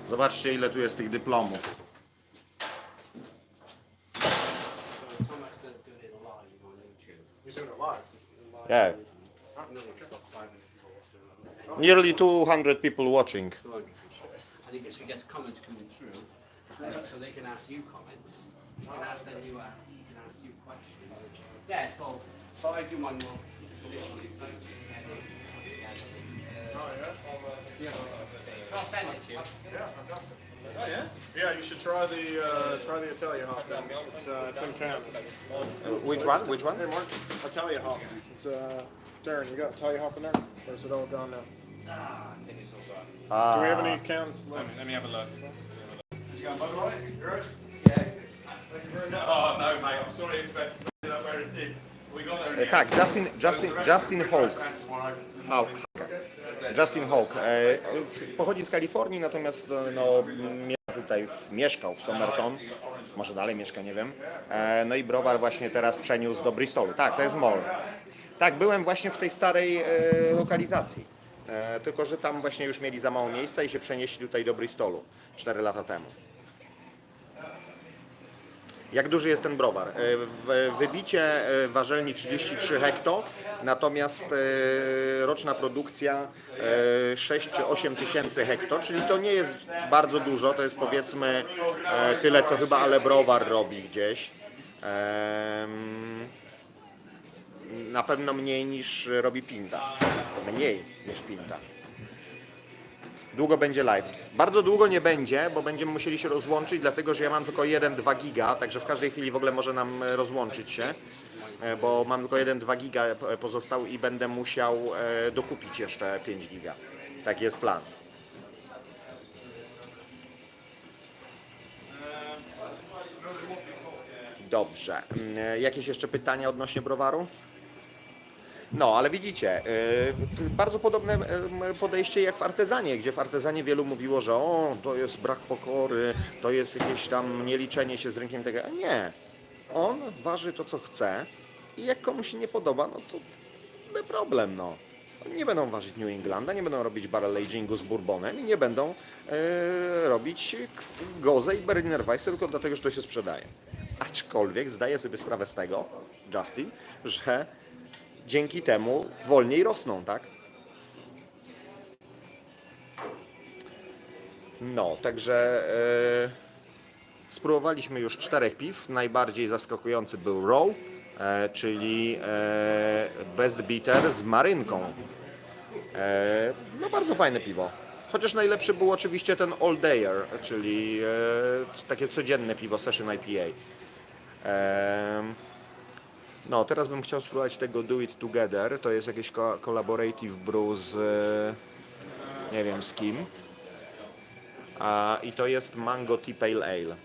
Speaker 1: Zobaczcie, ile tu jest tych dyplomów.
Speaker 2: So much to do
Speaker 7: doing it live.
Speaker 1: Yeah. Nearly 200 people watching.
Speaker 2: And he gets comments coming through, so they can ask you comments. You can ask them you can ask you questions. Yeah, so I do mine more.
Speaker 7: Oh yeah.
Speaker 2: I'll send it to you.
Speaker 7: Yeah, fantastic.
Speaker 6: Oh yeah.
Speaker 7: Yeah, you should try the Italian hop. Then. It's in cans.
Speaker 1: Which one? Which one?
Speaker 7: Hey, Mark, Italian hop. It's Darren, you got Italian hop in there, or is it all gone now?
Speaker 6: I think it's all done.
Speaker 7: Do we have any cans left?
Speaker 6: Let me have a look.
Speaker 7: You got Bud Light? You're right.
Speaker 8: Oh no, mate. I'm sorry, but that where it did. We got there.
Speaker 1: Tak, Justin Hawk. Justin Hawk. Pochodzi z Kalifornii, natomiast no, mieszkał w Somerton. Może dalej mieszka, nie wiem. No i browar właśnie teraz przeniósł do Bristolu. Tak, to jest Moor. Tak, byłem właśnie w tej starej lokalizacji. Tylko że tam właśnie już mieli za mało miejsca i się przenieśli tutaj do Bristolu 4 lata temu. Jak duży jest ten browar? Wybicie warzelni 33 hekto, natomiast roczna produkcja 6-8 tysięcy hekto, czyli to nie jest bardzo dużo, to jest powiedzmy tyle, co chyba ale browar robi gdzieś. Na pewno mniej niż robi Pinta. Mniej niż Pinta. Długo będzie live. Bardzo długo nie będzie, bo będziemy musieli się rozłączyć, dlatego że ja mam tylko 1-2 giga, także w każdej chwili w ogóle może nam rozłączyć się, bo mam tylko 1-2 giga pozostał i będę musiał dokupić jeszcze 5 giga. Taki jest plan. Dobrze. Jakieś jeszcze pytania odnośnie browaru? No, ale widzicie, bardzo podobne podejście jak w artezanie, gdzie w artezanie wielu mówiło, że o, to jest brak pokory, to jest jakieś tam nieliczenie się z rynkiem tego. A nie, on waży to, co chce i jak komuś się nie podoba, no to no problem, no. Oni nie będą ważyć New Englanda, nie będą robić barrel agingu z bourbonem i nie będą robić Goze i Berliner Weisse tylko dlatego, że to się sprzedaje. Aczkolwiek zdaję sobie sprawę z tego, Justin, że dzięki temu wolniej rosną, tak? No, także spróbowaliśmy już 4 piw. Najbardziej zaskakujący był Raw, czyli Best Bitter z marynką. No bardzo fajne piwo. Chociaż najlepszy był oczywiście ten All Dayer, czyli takie codzienne piwo Session IPA. No, teraz bym chciał spróbować tego Do It Together. To jest jakieś collaborative brew z nie wiem z kim. I to jest Mango Tea Pale Ale.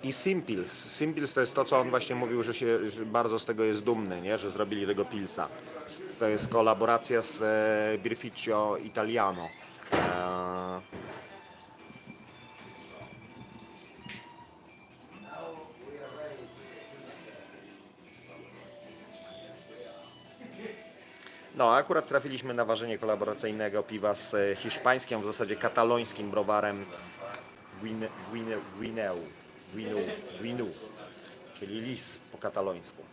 Speaker 1: I Simples. Simples to jest to, co on właśnie mówił, że że bardzo z tego jest dumny, nie? Że zrobili tego pilsa. To jest kolaboracja z Birrificio Italiano. No, akurat trafiliśmy na ważenie kolaboracyjnego piwa z hiszpańskim, w zasadzie katalońskim browarem Guineu, czyli lis po katalońsku.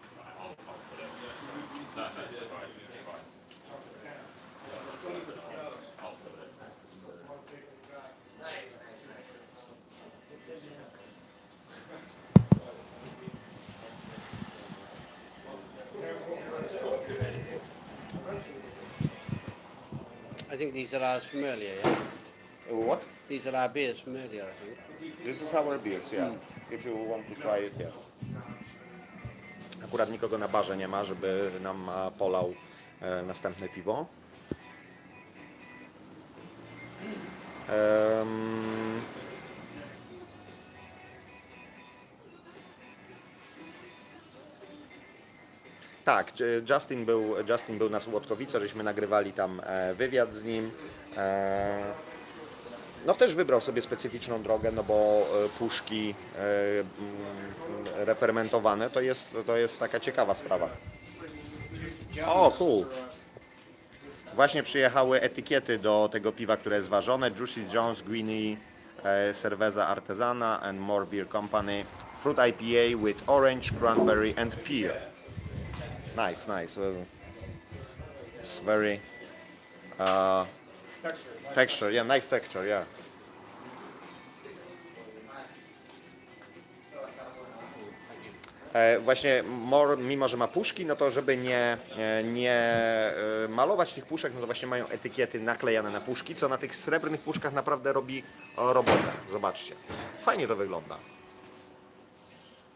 Speaker 2: I think these are ours from earlier, yeah?
Speaker 1: What?
Speaker 2: These are our beers from earlier, I think.
Speaker 1: This is our beers, yeah. If you want to try it, yeah. Akurat nikogo na barze nie ma, żeby nam polał następne piwo. Tak, Justin był na Słodkowice, żeśmy nagrywali tam wywiad z nim. No też wybrał sobie specyficzną drogę, no bo puszki refermentowane to jest taka ciekawa sprawa. O, cool. Właśnie przyjechały etykiety do tego piwa, które jest ważone. Juicy Jones, Guinea, Cerveza Artesana and Moor Beer Company. Fruit IPA with orange, cranberry and pear. Nice, nice. Well, it's very texture. Yeah, nice texture. Yeah. Właśnie Moor, mimo że ma puszki, no to żeby nie malować tych puszek, no to właśnie mają etykiety naklejane na puszki, co na tych srebrnych puszkach naprawdę robi robotę. Zobaczcie. Fajnie to wygląda.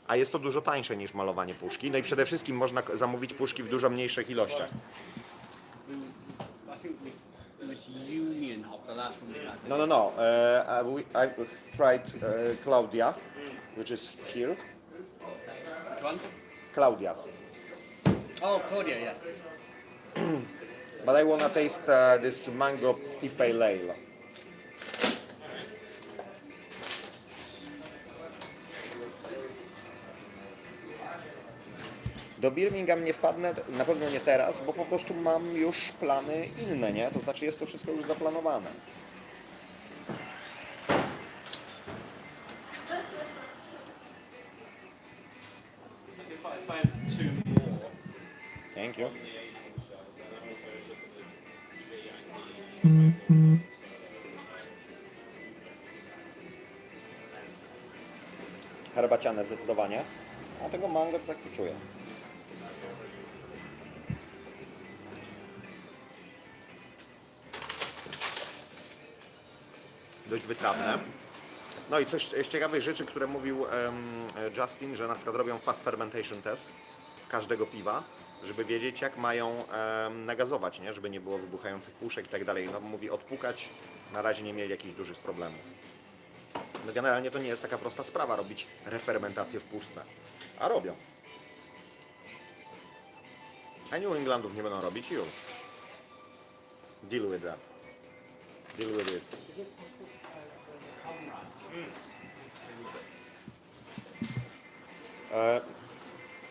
Speaker 1: A jest to dużo tańsze niż malowanie puszki. No i przede wszystkim można zamówić puszki w dużo mniejszych ilościach.
Speaker 2: I think it was Union Hop, the last one we had.
Speaker 1: No. I've tried Claudia, which is here.
Speaker 2: Which one?
Speaker 1: Claudia.
Speaker 2: Oh, Claudia, yeah.
Speaker 1: But I wanna taste this mango tea pale ale. Do Birmingham nie wpadnę, na pewno nie teraz, bo po prostu mam już plany inne, nie? To znaczy jest to wszystko już zaplanowane. Thank you. Herbaciane zdecydowanie, a tego mango to tak nie czuję. Dość wytrawne. No i coś z ciekawych rzeczy, które mówił Justin, że na przykład robią fast fermentation test każdego piwa, żeby wiedzieć jak mają nagazować, nie? Żeby nie było wybuchających puszek i tak dalej. No mówi odpukać, na razie nie mieli jakichś dużych problemów. No generalnie to nie jest taka prosta sprawa robić refermentację w puszce, a robią. A New Englandów nie będą robić i już. Deal with that. Deal with it.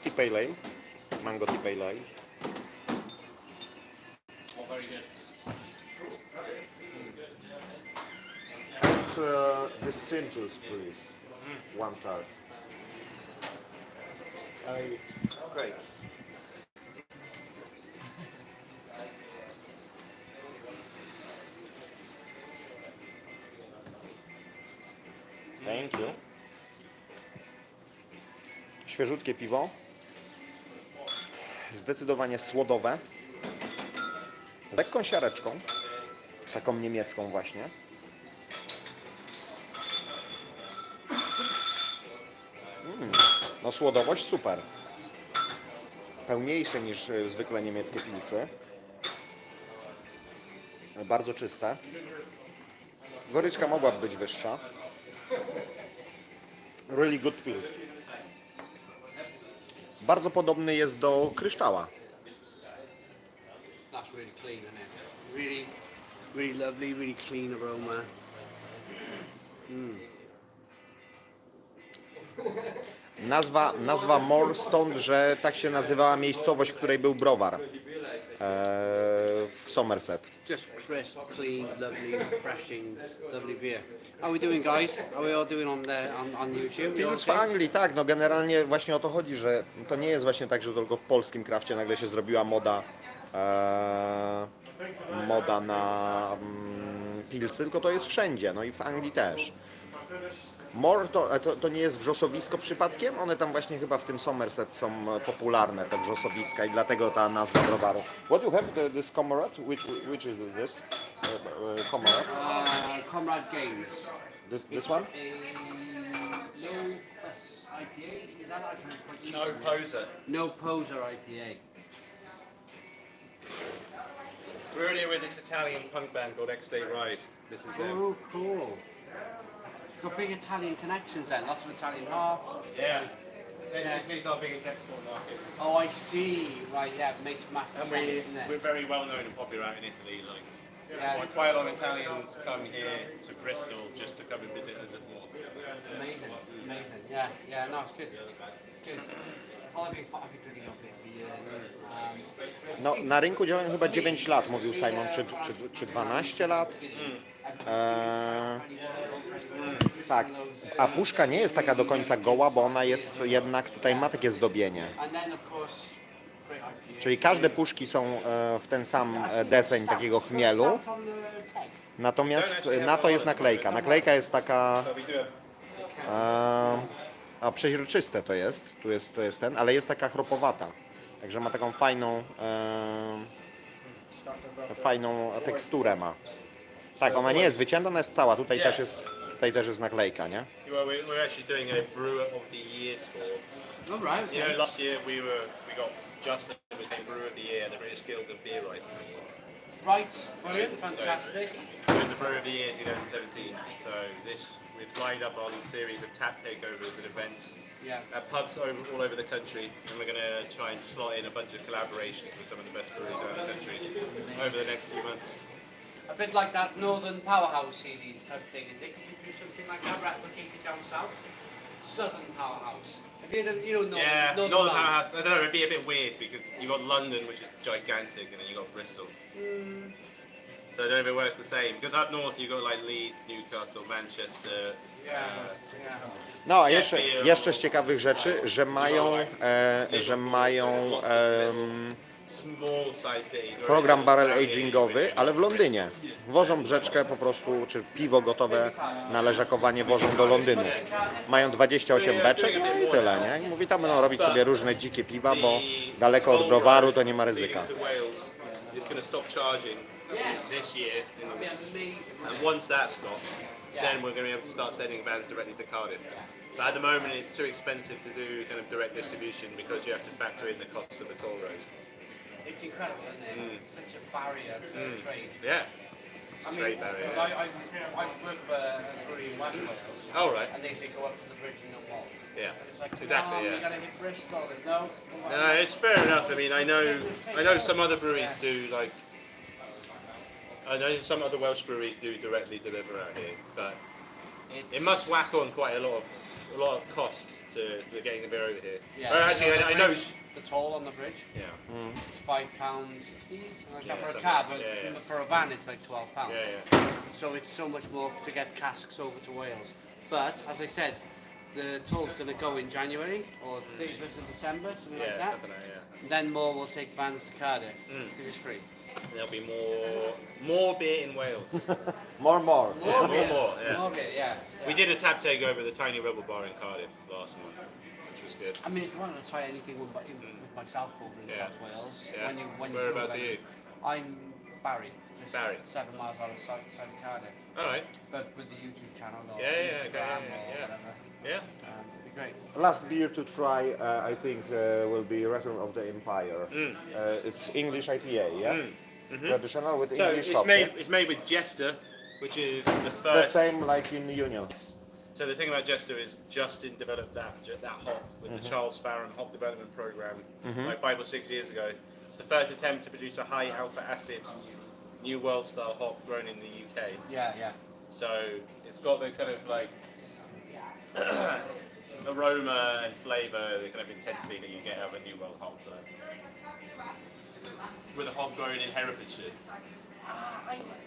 Speaker 1: Tea pale ale, mango tea pale ale.
Speaker 2: Oh, very good.
Speaker 1: And the simples, please. One tart.
Speaker 6: Great.
Speaker 1: Thank you. Świeżutkie piwo. Zdecydowanie słodowe. Z lekką siareczką. Taką niemiecką właśnie. No słodowość super. Pełniejsze niż zwykle niemieckie pilsy. Bardzo czyste. Goryczka mogłaby być wyższa. Really good pills. Bardzo podobny jest do kryształa.
Speaker 2: That's really clean, isn't it? Really, really lovely, really clean aroma.
Speaker 1: Nazwa Moor stąd, że tak się nazywała miejscowość, w której był browar w Somerset.
Speaker 2: Just crisp, clean, lovely, refreshing, lovely beer. How are we doing, guys? Are we all doing on YouTube? You
Speaker 1: Pils w
Speaker 2: okay?
Speaker 1: Anglii, tak, no generalnie właśnie o to chodzi, że to nie jest właśnie tak, że tylko w polskim krafcie nagle się zrobiła moda na pilsy, tylko to jest wszędzie, no i w Anglii też. Moor to nie jest wrzosowisko przypadkiem? One tam właśnie chyba w tym Somerset są popularne, te wrzosowiska i dlatego ta nazwa browaru. What you have, this Comrade? Which is this? Comrade?
Speaker 2: Comrade Games.
Speaker 1: This one?
Speaker 2: No IPA? Is that I can't quite
Speaker 6: No poser.
Speaker 2: No poser IPA.
Speaker 6: We're here with this Italian punk band called X Day Ride. This is them.
Speaker 2: Oh, cool. Got big Italian connections then, lots of Italian hops.
Speaker 6: Yeah.
Speaker 2: Yeah.
Speaker 6: Italy's our biggest export market.
Speaker 2: Oh, I see. Right, yeah, it makes massive
Speaker 6: And
Speaker 2: sense, doesn't it?
Speaker 6: we're very well known and popular out in Italy. Like,
Speaker 2: Yeah.
Speaker 6: quite a lot of Italians come here to Bristol just to come and visit us at Moor.
Speaker 2: Amazing, amazing. Yeah, no, it's good. It's good. Well, I've been drinking up here for years.
Speaker 1: No, na rynku działają chyba 9 lat, mówił Simon, czy 12 lat. Tak, a puszka nie jest taka do końca goła, bo ona jest jednak, tutaj ma takie zdobienie.
Speaker 2: And then of course, great IPA.
Speaker 1: Czyli każde puszki są w ten sam deseń takiego chmielu,
Speaker 2: On the keg.
Speaker 1: natomiast na to jest naklejka. Naklejka jest taka przeźroczyste to jest ten, ale jest taka chropowata. Także ma taką fajną teksturę ma. Tak, ona nie jest wycięta, ona jest cała. Tutaj też jest naklejka, nie?
Speaker 6: Well, we're actually doing a Brewer of the Year tour.
Speaker 2: All right.
Speaker 6: You know, last year we got Justin was named Brewer of the Year at the British Guild of Beer Writers Awards.
Speaker 2: Right. Brilliant. Fantastic.
Speaker 6: He was the Brewer of the Year 2017. So we've lined up on a series of tap takeovers and events
Speaker 2: Yeah.
Speaker 6: at pubs all over the country, and we're going to try and slot in a bunch of collaborations with some of the best breweries around the country over the next few months.
Speaker 2: A bit like that Northern Powerhouse series type thing, is it? Could you do something like that, replicate it down south? Southern Powerhouse. Have you done, Northern
Speaker 6: Northern
Speaker 2: Line?
Speaker 6: Powerhouse, I don't know, it'd be a bit weird because you've got London, which is gigantic, and then you've got Bristol. So I don't know if it works the same. Because up north you've got like Leeds, Newcastle, Manchester.
Speaker 1: No, a jeszcze z ciekawych rzeczy, że mają
Speaker 6: Small size cities.
Speaker 1: program barrel agingowy, ale w Londynie. Wożą brzeczkę po prostu, czy piwo gotowe na leżakowanie wożą do Londynu. Mają 28 beczek, no i tyle, nie? I mówi, tam będą robić sobie różne dzikie piwa, bo daleko od browaru to nie ma ryzyka.
Speaker 6: It's going to stop charging this year.
Speaker 2: That'd be amazing.
Speaker 6: And once that stops, then we're going to be able to start sending vans directly to Cardiff. But at the moment it's too expensive to do kind of direct distribution because you have to factor in the costs of the toll road.
Speaker 2: It's incredible, isn't it? Such a barrier to trade.
Speaker 6: Yeah. It's a
Speaker 2: I mean,
Speaker 6: trade barrier.
Speaker 2: because I work for a brewery in West Wales.
Speaker 6: Oh, right.
Speaker 2: And they say go up to the bridge and no wall.
Speaker 6: Yeah.
Speaker 2: And it's like,
Speaker 6: Exactly,
Speaker 2: no,
Speaker 6: yeah.
Speaker 2: you gotta hit Bristol. No.
Speaker 6: No, it's fair enough. I mean, I know some other breweries do like. I know some other Welsh breweries do directly deliver out here, but it must whack on quite a lot of costs to getting the beer over here.
Speaker 2: Yeah.
Speaker 6: Well, actually,
Speaker 2: the
Speaker 6: I know.
Speaker 2: bridge, the toll on the bridge.
Speaker 6: Yeah.
Speaker 2: It's £5.60, something like that for a
Speaker 6: something
Speaker 2: cab,
Speaker 6: like-
Speaker 2: but
Speaker 6: yeah.
Speaker 2: for a van it's like £12.
Speaker 6: Yeah.
Speaker 2: So it's so much more to get casks over to Wales. But as I said, the toll's going to go in January or 31st of December, something like
Speaker 6: Yeah,
Speaker 2: that.
Speaker 6: something like that.
Speaker 2: Then Moor will take vans to Cardiff because it's free.
Speaker 6: There'll be more beer in Wales.
Speaker 1: More.
Speaker 2: More beer,
Speaker 6: yeah.
Speaker 2: More beer, yeah.
Speaker 6: We did a tap takeover at the Tiny Rebel Bar in Cardiff last month, which was good.
Speaker 2: I mean, if you wanted to try anything with myself over in
Speaker 6: Yeah.
Speaker 2: South Wales,
Speaker 6: Yeah.
Speaker 2: when
Speaker 6: Whereabouts
Speaker 2: you
Speaker 6: are you?
Speaker 2: I'm Barry, just
Speaker 6: Barry.
Speaker 2: 7 miles out of south Cardiff.
Speaker 6: All right.
Speaker 2: But with the YouTube channel or
Speaker 6: Yeah,
Speaker 2: Instagram
Speaker 6: okay,
Speaker 2: or
Speaker 6: yeah.
Speaker 2: whatever,
Speaker 6: Yeah.
Speaker 2: it'd be great.
Speaker 1: Last beer to try, I think, will be Return of the Empire. It's English IPA, yeah? Traditional with
Speaker 6: So
Speaker 1: English hops, yeah?
Speaker 6: it's made with Jester, which is the
Speaker 1: The
Speaker 6: first.
Speaker 1: same like in Union.
Speaker 6: So the thing about Jester is Justin developed that hop with the Charles Farron Hop Development Program like 5 or 6 years ago. It's the first attempt to produce a high alpha acid New World style hop grown in the UK.
Speaker 2: Yeah.
Speaker 6: So it's got the kind of like aroma and flavour, the kind of intensity that you get out of a New World hop. So. With a hop grown in Herefordshire.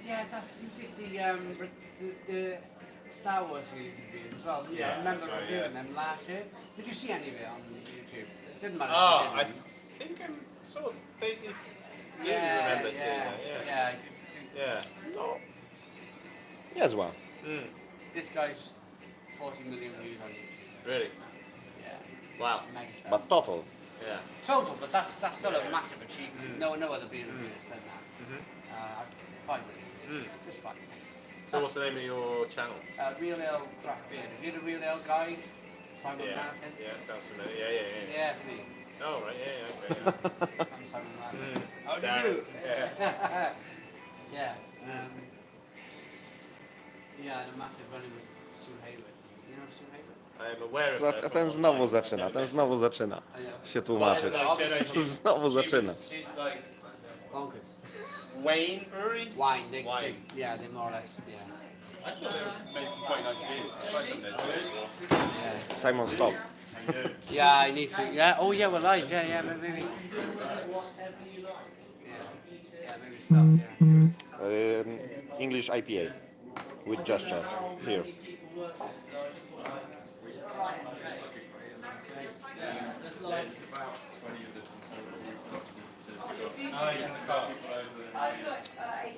Speaker 2: Yeah, you did the Star Wars series as well. Yeah, I remember
Speaker 6: that's right,
Speaker 2: reviewing them last year. Did you see any of it on YouTube? It didn't matter.
Speaker 6: Oh, I
Speaker 2: if you
Speaker 6: think I'm sort of vaguely
Speaker 2: didn't.
Speaker 6: remember seeing that.
Speaker 2: Yeah.
Speaker 6: Yeah.
Speaker 1: No. Niezła.
Speaker 2: This guy's 40 million views on YouTube.
Speaker 6: Really?
Speaker 2: Yeah.
Speaker 6: Wow.
Speaker 2: Megastar.
Speaker 1: But total.
Speaker 6: Yeah.
Speaker 2: Total, but that's still a massive achievement. No other beer review has done that. 5 million. Just 5 million.
Speaker 6: So what's the name of your channel?
Speaker 2: Real Ale Craft Beer. Have you had a Real Ale guide? Simon Martin?
Speaker 6: Yeah, sounds familiar. Yeah.
Speaker 2: Yeah, it's me.
Speaker 6: Oh, right, okay.
Speaker 2: I'm Simon Martin. How do you
Speaker 6: Darren,
Speaker 2: do?
Speaker 6: yeah.
Speaker 2: Yeah. Yeah, and a massive running with Sue Hayward. You know Sue Hayward?
Speaker 6: I'm aware of that.
Speaker 1: Ten znowu zaczyna się tłumaczyć. Znowu zaczyna.
Speaker 6: She's like
Speaker 2: Bonkers.
Speaker 6: Wayne Brewery?
Speaker 2: Wine. They more or less, yeah.
Speaker 6: I thought they made some quite nice beers. Tried some there.
Speaker 1: Simon, stop.
Speaker 2: Yeah, I need to. Yeah. Oh, yeah, we're live. Yeah, maybe. Yeah, maybe stop. Yeah.
Speaker 1: English IPA. with gesture here.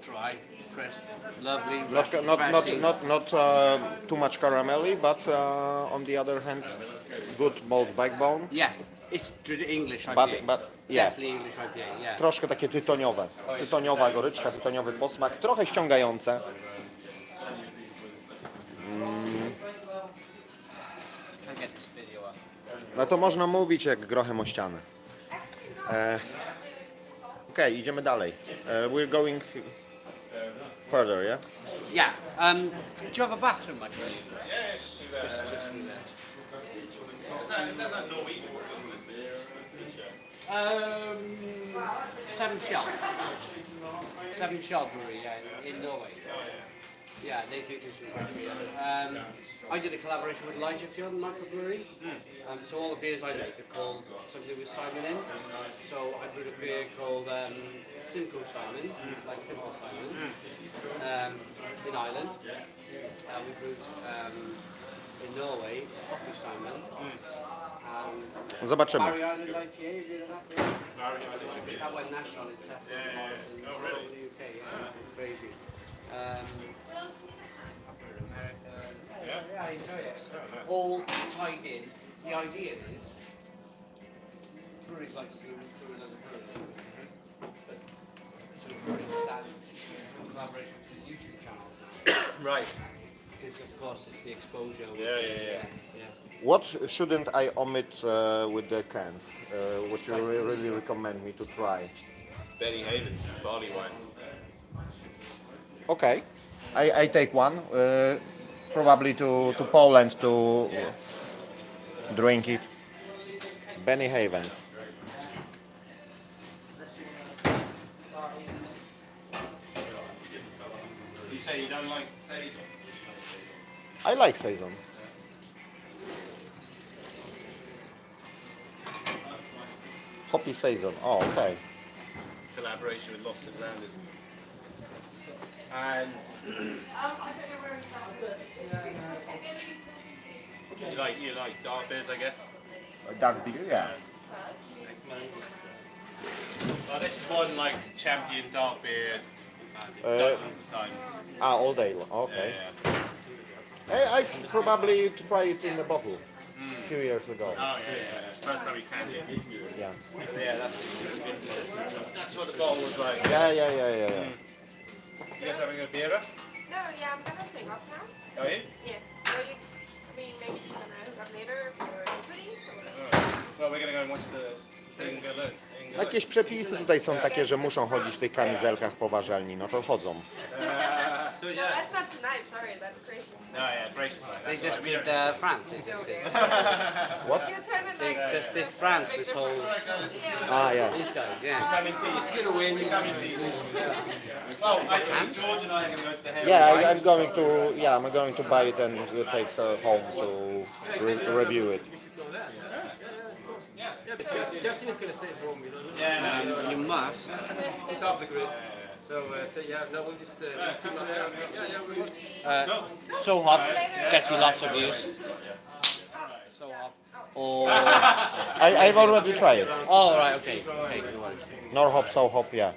Speaker 2: Dry, crisp, lovely,
Speaker 1: Not too much caramelly, but on the other hand, good malt backbone.
Speaker 2: Yeah, it's English IPA.
Speaker 1: But yeah.
Speaker 2: Definitely English IPA, yeah.
Speaker 1: Troszkę takie tytoniowe. Tytoniowa goryczka, tytoniowy posmak, trochę ściągające.
Speaker 2: Can I get this video up?
Speaker 1: No to można mówić jak grochem o ścianę. Okej, idziemy dalej. We're going further, yeah?
Speaker 2: Yeah. Do you have a bathroom, I believe? Just through there.
Speaker 6: That's that Norwegian one,
Speaker 2: Seven Shell. Seven Shell Brewery, yeah, in Norway. Yeah, they do this brewery. I did a collaboration with LiveTour microbrewery. So all the beers I make are called something with Simon in. So I brewed a beer called Simple Simon, like Simple Simon, in Ireland. We brewed in Norway, Coffee Simon.
Speaker 1: Zobaczymy.
Speaker 2: Barry Island IPA, have you heard of that beer? That went national in testing all over the UK, yeah, crazy. Yeah, I enjoy it. All tied in. The idea is, breweries like to do through another brewery. So breweries that in collaboration with the YouTube channels now.
Speaker 6: Right.
Speaker 2: Because of course it's the exposure.
Speaker 6: Yeah.
Speaker 1: What shouldn't I omit with the cans? What you really recommend me to try?
Speaker 6: Benny Havens, barley wine.
Speaker 1: Okay, I take one. Probably to Poland to drink it. Benny Havens.
Speaker 6: You say you don't like saison?
Speaker 1: I like saison. Hoppy saison. Oh, okay.
Speaker 6: Collaboration with Lost and Grounded. And you like dark beers, I guess.
Speaker 1: Dark beer, yeah.
Speaker 6: Well, this is one like champion dark beer dozens of times.
Speaker 1: All day. Okay. I've probably tried it in a bottle a few years ago.
Speaker 6: Oh yeah. It's the first time we canned it.
Speaker 1: Yeah.
Speaker 6: Yeah, that's what the bottle was like.
Speaker 1: Yeah.
Speaker 6: You guys having a beer?
Speaker 9: No, yeah, I'm gonna take off now.
Speaker 6: Oh yeah?
Speaker 9: Yeah. Well, I mean, maybe you can hook up later for the puddings or whatever.
Speaker 6: Well, we're gonna go and watch the thing go learn.
Speaker 1: Jakieś przepisy tutaj są takie, że muszą chodzić w tych kamizelkach poważalni, no to chodzą.
Speaker 6: So
Speaker 9: No,
Speaker 6: yeah.
Speaker 9: that's not tonight. Sorry, that's gracious.
Speaker 6: No, yeah, gracious.
Speaker 2: They just did France. They just did.
Speaker 9: You turn it
Speaker 2: They
Speaker 9: like
Speaker 2: just did France. This whole
Speaker 1: Yeah.
Speaker 2: these guys, yeah.
Speaker 6: Come in peace. It's gonna win. Come in peace. Oh, actually, George and I are gonna go to the hair.
Speaker 1: Yeah, I'm going to buy it and take her home to review it.
Speaker 10: Justin is going to stay at home, you know.
Speaker 6: Yeah.
Speaker 2: You must.
Speaker 10: He's off the grid. So yeah, no, we'll just team up there. Yeah,
Speaker 2: So hot gets you lots of views. So hot. Or
Speaker 1: I've already tried it.
Speaker 2: oh right, okay, okay, no worries.
Speaker 1: Nor hop, so hop, yeah.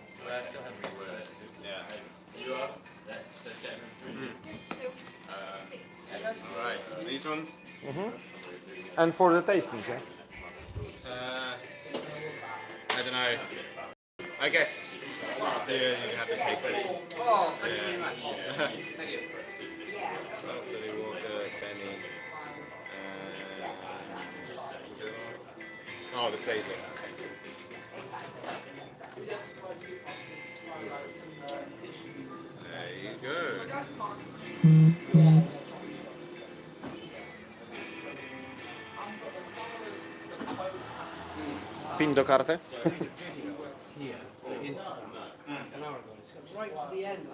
Speaker 6: Alright, these ones?
Speaker 1: And for the tasting, yeah?
Speaker 6: I don't know. I guess you can have the taste test.
Speaker 2: Oh, thank you very much. Thank you.
Speaker 6: Billy Walker, Benny. Oh, the Caesar. There you go.
Speaker 1: Pin do kartę?
Speaker 2: Right to the end.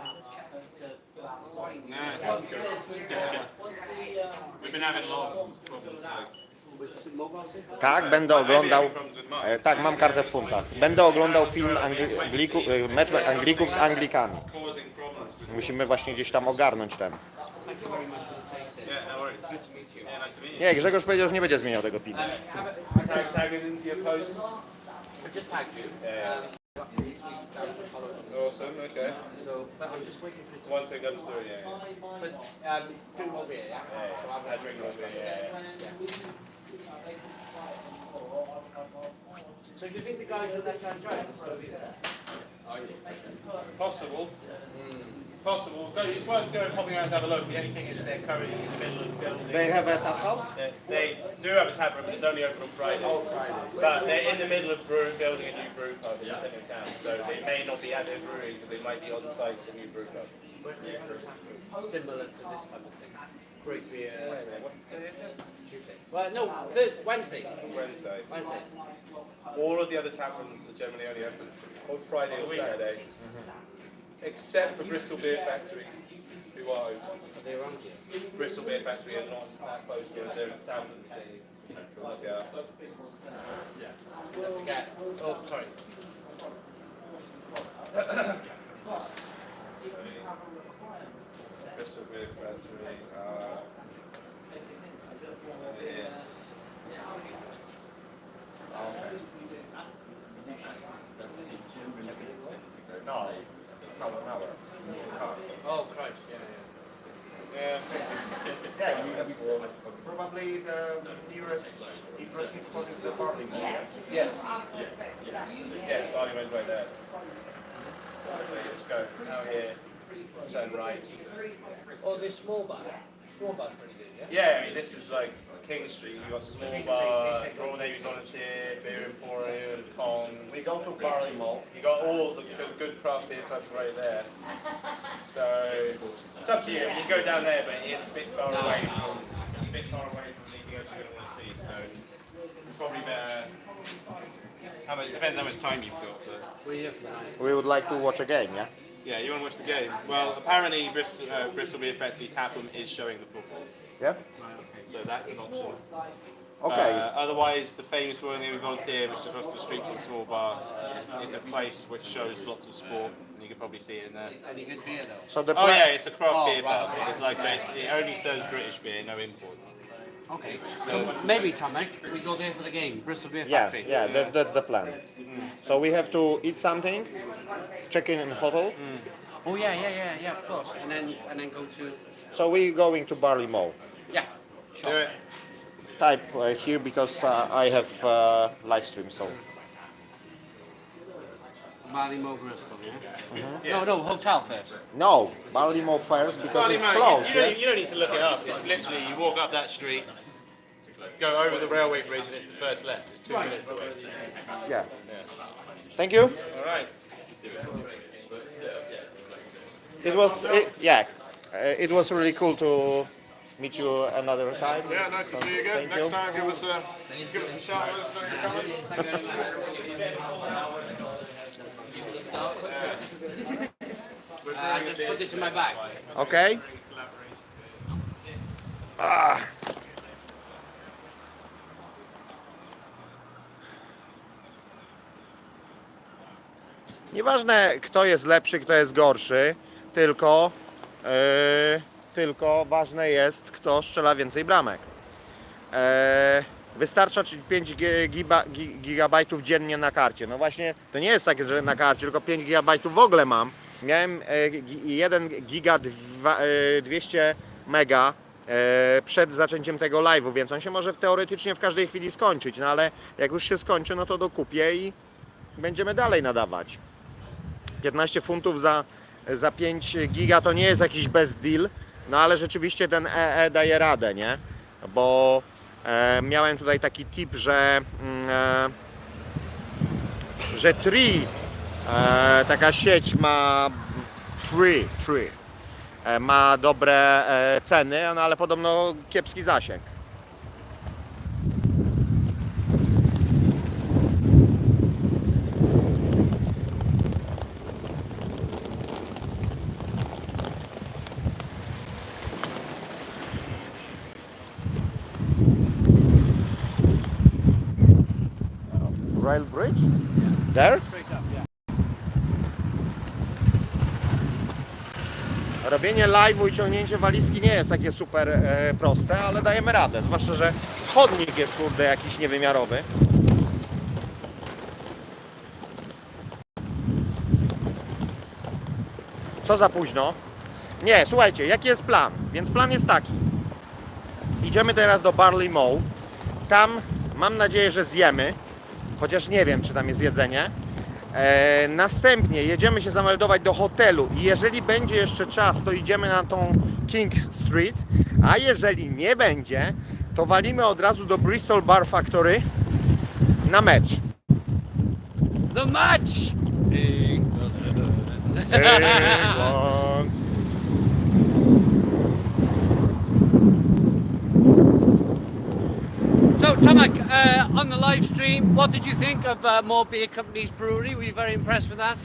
Speaker 6: We've been having a lot of problems.
Speaker 1: Tak, będę oglądał. Tak, mam kartę w funtach. Będę oglądał film mecz Anglików z Anglikami. Musimy właśnie gdzieś tam ogarnąć ten.
Speaker 2: you very much for the tasting.
Speaker 6: Yeah, no worries.
Speaker 2: Good to meet you.
Speaker 6: Yeah, nice to meet you.
Speaker 1: Nie, Grzegorz powiedział, że nie będzie zmieniał tego piwa.
Speaker 6: Tag us into your post.
Speaker 2: I've just tagged you. Got 3 weeks down to follow them.
Speaker 6: Awesome, okay.
Speaker 2: So, but I'm just waiting for it to...
Speaker 6: Once it comes through, yeah.
Speaker 2: But drink more beer, yeah? So I've
Speaker 6: I drink more beer, yeah.
Speaker 2: So do you think the guys at left-hand drive will still be there?
Speaker 6: Possible. Possible. So it's worth going popping around to have a look. The only thing is they're currently in the middle of the building.
Speaker 1: They have a tap house?
Speaker 6: They do have a tap room, but it's only open on Fridays. But they're in the middle of building a new brew pub in the centre of town, so they may not be at their brewery, but they might be on site at the new brew pub.
Speaker 2: Similar to this type of thing. Great beer. Tuesday. Well, no, Wednesday.
Speaker 6: Wednesday.
Speaker 2: Wednesday.
Speaker 6: All of the other tap rooms are generally only open on Friday or Saturday, except for Bristol Beer Factory, who are open.
Speaker 2: Are they around here?
Speaker 6: Bristol Beer Factory are not that close to us, they're south of the city. Look out.
Speaker 2: Don't forget. Oh, sorry.
Speaker 6: Bristol Beer Factory, yeah.
Speaker 1: No, hour.
Speaker 2: Oh, Christ, yeah.
Speaker 6: Yeah.
Speaker 1: Yeah, probably the nearest interesting spot is the Barley Moor.
Speaker 6: Yes. Yeah, Barley Moor's right there. So let's go out here, turn right.
Speaker 2: Oh, this small bar. Small bar's pretty good, yeah?
Speaker 6: Yeah, I mean, this is like King Street. You've got Small Bar, Royal Navy Volunteer, Beer Emporium, Kong.
Speaker 1: We go to Barley Moor.
Speaker 6: You got all the good craft beer pubs right there. So it's up to you. You can go down there, but it's a bit far away from anything else you're going to want to see. So it's probably better. Depends how much time you've got. But
Speaker 2: We're here for the night.
Speaker 1: We would like to watch a game, yeah?
Speaker 6: yeah, you want to watch the game? Well, apparently Bristol Beer Factory Taproom is showing the football,
Speaker 1: Yeah?
Speaker 6: so that's an option.
Speaker 1: Okay.
Speaker 6: Otherwise, the famous Royal Navy Volunteer, which is across the street from Small Bar, is a place which shows lots of sport. And you can probably see it in there.
Speaker 2: Any good beer, though?
Speaker 1: So the
Speaker 6: Oh
Speaker 1: plan-
Speaker 6: yeah, it's a craft
Speaker 2: Oh,
Speaker 6: beer
Speaker 2: right,
Speaker 6: pub.
Speaker 2: okay.
Speaker 6: It's like this. It only serves British beer, no imports.
Speaker 2: Okay. So maybe, Tomek, we go there for the game. Bristol Beer
Speaker 1: Yeah,
Speaker 2: Factory.
Speaker 1: yeah, that's the plan. So we have to eat something, check in hotel.
Speaker 2: Oh, yeah, of course. And then go to...
Speaker 1: So we're going to Barley Moor.
Speaker 2: Yeah.
Speaker 6: Do it.
Speaker 1: Type here because I have live stream, so.
Speaker 2: Barley Moor Bristol, yeah? No, hotel first.
Speaker 1: No, Barley Moor first because
Speaker 6: Barley
Speaker 1: it's
Speaker 6: Moor,
Speaker 1: close.
Speaker 6: you
Speaker 1: Yeah?
Speaker 6: don't need to look it up. It's literally you walk up that street, go over the railway bridge, and it's the first left. It's 2 minutes away.
Speaker 1: Yeah. Thank you.
Speaker 6: All right.
Speaker 1: It was, it was really cool to meet you another time.
Speaker 7: Yeah, nice to see you again.
Speaker 1: Thank
Speaker 7: Next
Speaker 1: you.
Speaker 7: time, give us a shout. Let us know you're coming.
Speaker 2: Just put this in my bag.
Speaker 1: Okay. Nieważne kto jest lepszy, kto jest gorszy, tylko ważne jest kto strzela więcej bramek. Wystarcza 5 gigabajtów dziennie na karcie. No właśnie, to nie jest tak, że na karcie, tylko 5 gigabajtów w ogóle mam. Miałem 1 giga 200 mega przed zaczęciem tego live'u, więc on się może teoretycznie w każdej chwili skończyć, no ale jak już się skończy, no to dokupię i będziemy dalej nadawać. 15 funtów za 5 giga to nie jest jakiś best deal, no ale rzeczywiście ten EE daje radę, nie? Bo miałem tutaj taki tip, że Tree, taka sieć ma ma dobre ceny, no ale podobno kiepski zasięg. Rail bridge? There? Robienie live'u i ciągnięcie walizki nie jest takie super proste, ale dajemy radę. Zwłaszcza, że chodnik jest kurde jakiś niewymiarowy. Co za późno? Nie, słuchajcie, jaki jest plan? Więc plan jest taki. Idziemy teraz do Barley Moor. Tam mam nadzieję, że zjemy. Chociaż nie wiem, czy tam jest jedzenie. Następnie jedziemy się zameldować do hotelu i jeżeli będzie jeszcze czas, to idziemy na tą King Street, a jeżeli nie będzie, to walimy od razu do Bristol Bar Factory na mecz.
Speaker 2: The match! So, Tomek, on the live stream, what did you think of Moor Beer Company's brewery? Were you very impressed with that?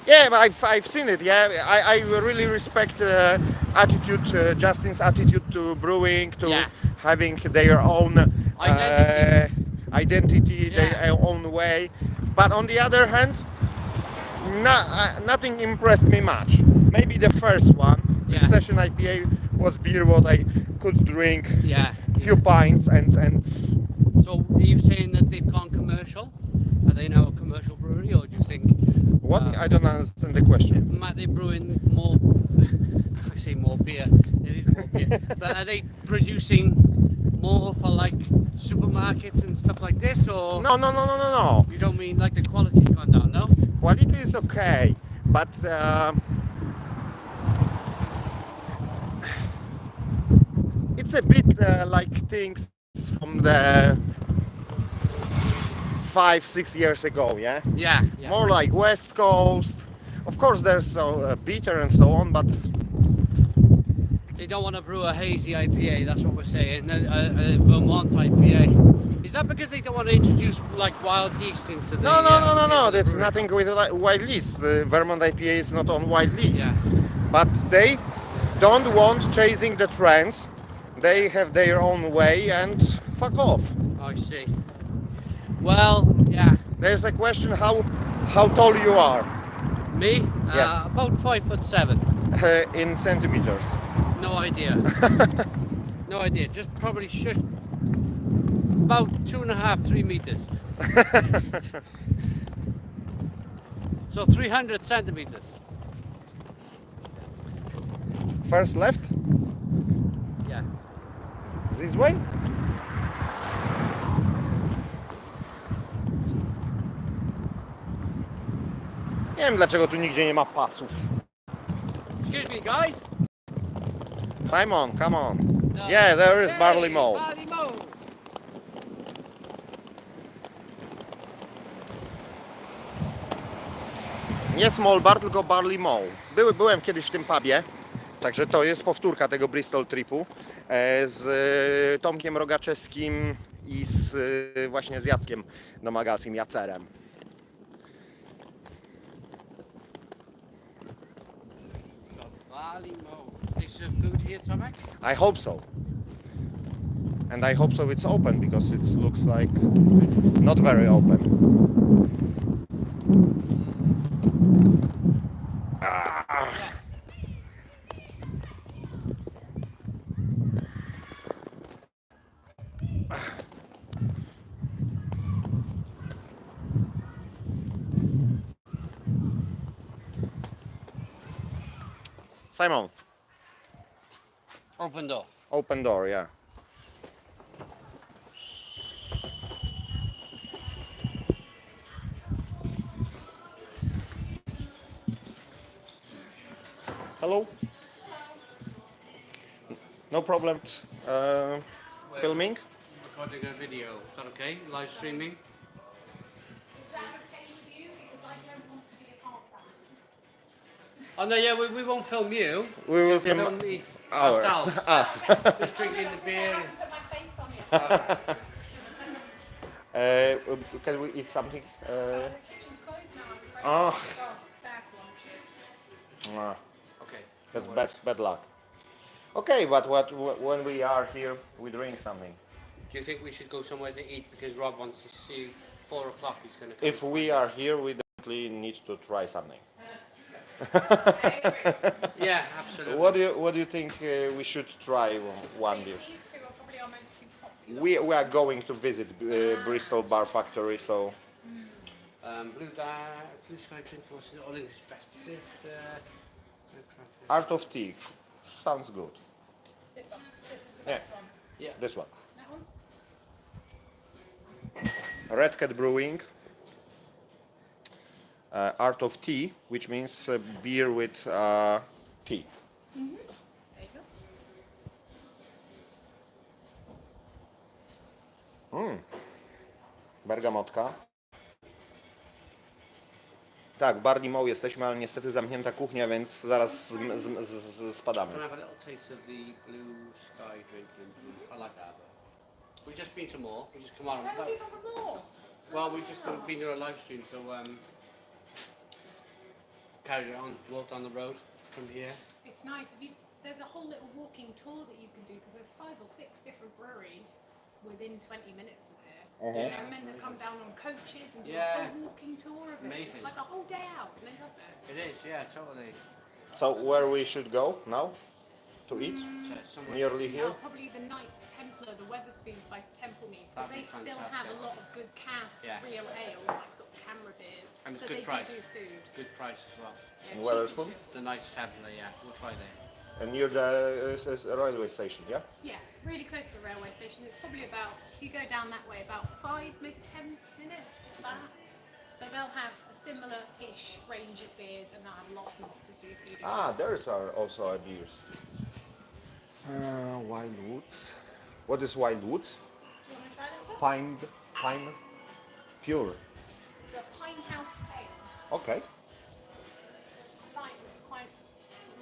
Speaker 1: Yeah, I've seen it. Yeah, I really respect attitude, Justin's attitude to brewing, to
Speaker 2: Yeah.
Speaker 1: having their own identity,
Speaker 2: Yeah.
Speaker 1: their own way. But on the other hand, nothing impressed me much. Maybe the first one, the
Speaker 2: Yeah.
Speaker 1: session IPA, was beer what I could drink,
Speaker 2: Yeah.
Speaker 1: few pints, and
Speaker 2: So, are you saying that they've gone commercial? Are they now a commercial brewery, or do you think
Speaker 1: what I don't understand the question.
Speaker 2: might they brewing more? I say more beer. It is more beer. But are they producing more for like supermarkets and stuff like this, or
Speaker 1: No.
Speaker 2: you don't mean like the quality's gone down? No.
Speaker 1: Quality is okay, but it's a bit like things from the 5-6 years ago, yeah?
Speaker 2: Yeah. Yeah.
Speaker 1: More like West Coast. Of course, there's bitter and so on, but
Speaker 2: They don't want to brew a hazy IPA. That's what we're saying. A Vermont IPA. Is that because they don't want to introduce like wild yeast into the?
Speaker 1: no.
Speaker 2: into the
Speaker 1: That's
Speaker 2: brewery?
Speaker 1: nothing with wild yeast. Vermont IPA is not on wild yeast,
Speaker 2: Yeah.
Speaker 1: but they don't want chasing the trends. They have their own way and fuck off.
Speaker 2: I see. Well, yeah.
Speaker 1: There's a question how tall you are
Speaker 2: Me?
Speaker 1: Yeah.
Speaker 2: About 5'7".
Speaker 1: in centimeters.
Speaker 2: No idea. No idea. Just probably should. About 2.5-3 meters. So 300 centimeters.
Speaker 1: First left,
Speaker 2: Yeah.
Speaker 1: this way. Nie wiem dlaczego tu nigdzie nie ma pasów.
Speaker 2: Excuse me, guys.
Speaker 1: Simon, come on.
Speaker 2: No.
Speaker 1: Yeah, there is
Speaker 2: Hey,
Speaker 1: Barley Moor.
Speaker 2: Barley Moor.
Speaker 1: Nie Small Bar, tylko Barley Moor. Byłem kiedyś w tym pubie, także to jest powtórka tego Bristol tripu z Tomkiem Rogaczewskim i właśnie z Jackiem Domagalskim, Jacerem.
Speaker 2: Barley Moor. They serve food here, Tomek?
Speaker 1: I hope so. And I hope so it's open because it looks like not very open. Simon,
Speaker 2: Open door.
Speaker 1: open door, yeah. Hello? No problem filming?
Speaker 2: Recording a video. Is that okay? Live streaming?
Speaker 9: Is that okay with you? Because I don't want to be a part of that.
Speaker 2: Oh no, yeah, we won't film you.
Speaker 1: We will
Speaker 2: Film
Speaker 1: film
Speaker 2: me,
Speaker 1: our-
Speaker 2: ourselves.
Speaker 1: us.
Speaker 2: Just drinking the beer.
Speaker 9: Put my face on it.
Speaker 1: Can we eat something?
Speaker 9: Kitchen's closed now, I'm afraid.
Speaker 1: Oh.
Speaker 9: Start to stack lunches.
Speaker 2: Okay.
Speaker 1: That's bad luck. Okay, but when we are here, we drink something.
Speaker 2: Do you think we should go somewhere to eat because Rob wants to see 4 o'clock? He's going to come.
Speaker 1: If we are here, we definitely need to try something.
Speaker 2: Yeah, absolutely.
Speaker 1: What do you think we should try one beer?
Speaker 9: These two are probably our most two popular.
Speaker 1: We are going to visit Bristol Bar Factory, so
Speaker 2: Blue Sky Drink was all English best.
Speaker 1: Art of Tea sounds good.
Speaker 9: This one. This is the
Speaker 1: Yeah.
Speaker 9: best one.
Speaker 2: Yeah.
Speaker 1: This one.
Speaker 9: That one?
Speaker 1: Red Cat Brewing. Art of Tea, which means beer with tea.
Speaker 9: There you go.
Speaker 1: Bergamotka. Tak, w Barley Mow jesteśmy, ale niestety zamknięta kuchnia, więc zaraz spadamy.
Speaker 2: Can I have a little taste of the Blue Sky Drink in Blues? I like that. We've just been to Moor. We just come on.
Speaker 9: Where have you got more?
Speaker 2: Well, we just been to a live stream, so carried it on, walked on the road from here.
Speaker 9: It's nice. There's a whole little walking tour that you can do because there's 5 or 6 different breweries within 20 minutes of here.
Speaker 2: Yeah.
Speaker 9: And then they come down on coaches and do
Speaker 2: Yeah.
Speaker 9: a whole walking tour of it.
Speaker 2: Amazing.
Speaker 9: It's like a whole day out. And they love it.
Speaker 2: It is, yeah, totally.
Speaker 1: So where we should go now to eat?
Speaker 2: Somewhere.
Speaker 1: Nearly here.
Speaker 9: Oh, probably the Knights Templar, the Wetherspoons by Temple Meads, because
Speaker 2: That'd
Speaker 9: they
Speaker 2: be
Speaker 9: still
Speaker 2: fantastic.
Speaker 9: have a lot of good cask
Speaker 2: Yeah.
Speaker 9: real ales, like sort of camera beers.
Speaker 2: And it's
Speaker 9: so
Speaker 2: good
Speaker 9: they
Speaker 2: price.
Speaker 9: do food.
Speaker 2: Good price as well.
Speaker 9: Yeah,
Speaker 1: In
Speaker 9: cheap
Speaker 1: Wetherspoon?
Speaker 9: and good.
Speaker 2: The Knights Templar, yeah, we'll try there.
Speaker 1: And near the railway station, yeah?
Speaker 9: Yeah, really close to the railway station. It's probably about, if you go down that way, about 5, maybe 10 minutes. That. But they'll have a similar-ish range of beers and they'll have lots and lots of food for you to
Speaker 1: Ah, there's also our beers. Wild Woods. What is Wild Woods?
Speaker 9: You want to try that?
Speaker 1: Pine Pure.
Speaker 9: It's a Pine House Pale.
Speaker 1: Okay.
Speaker 9: It's quite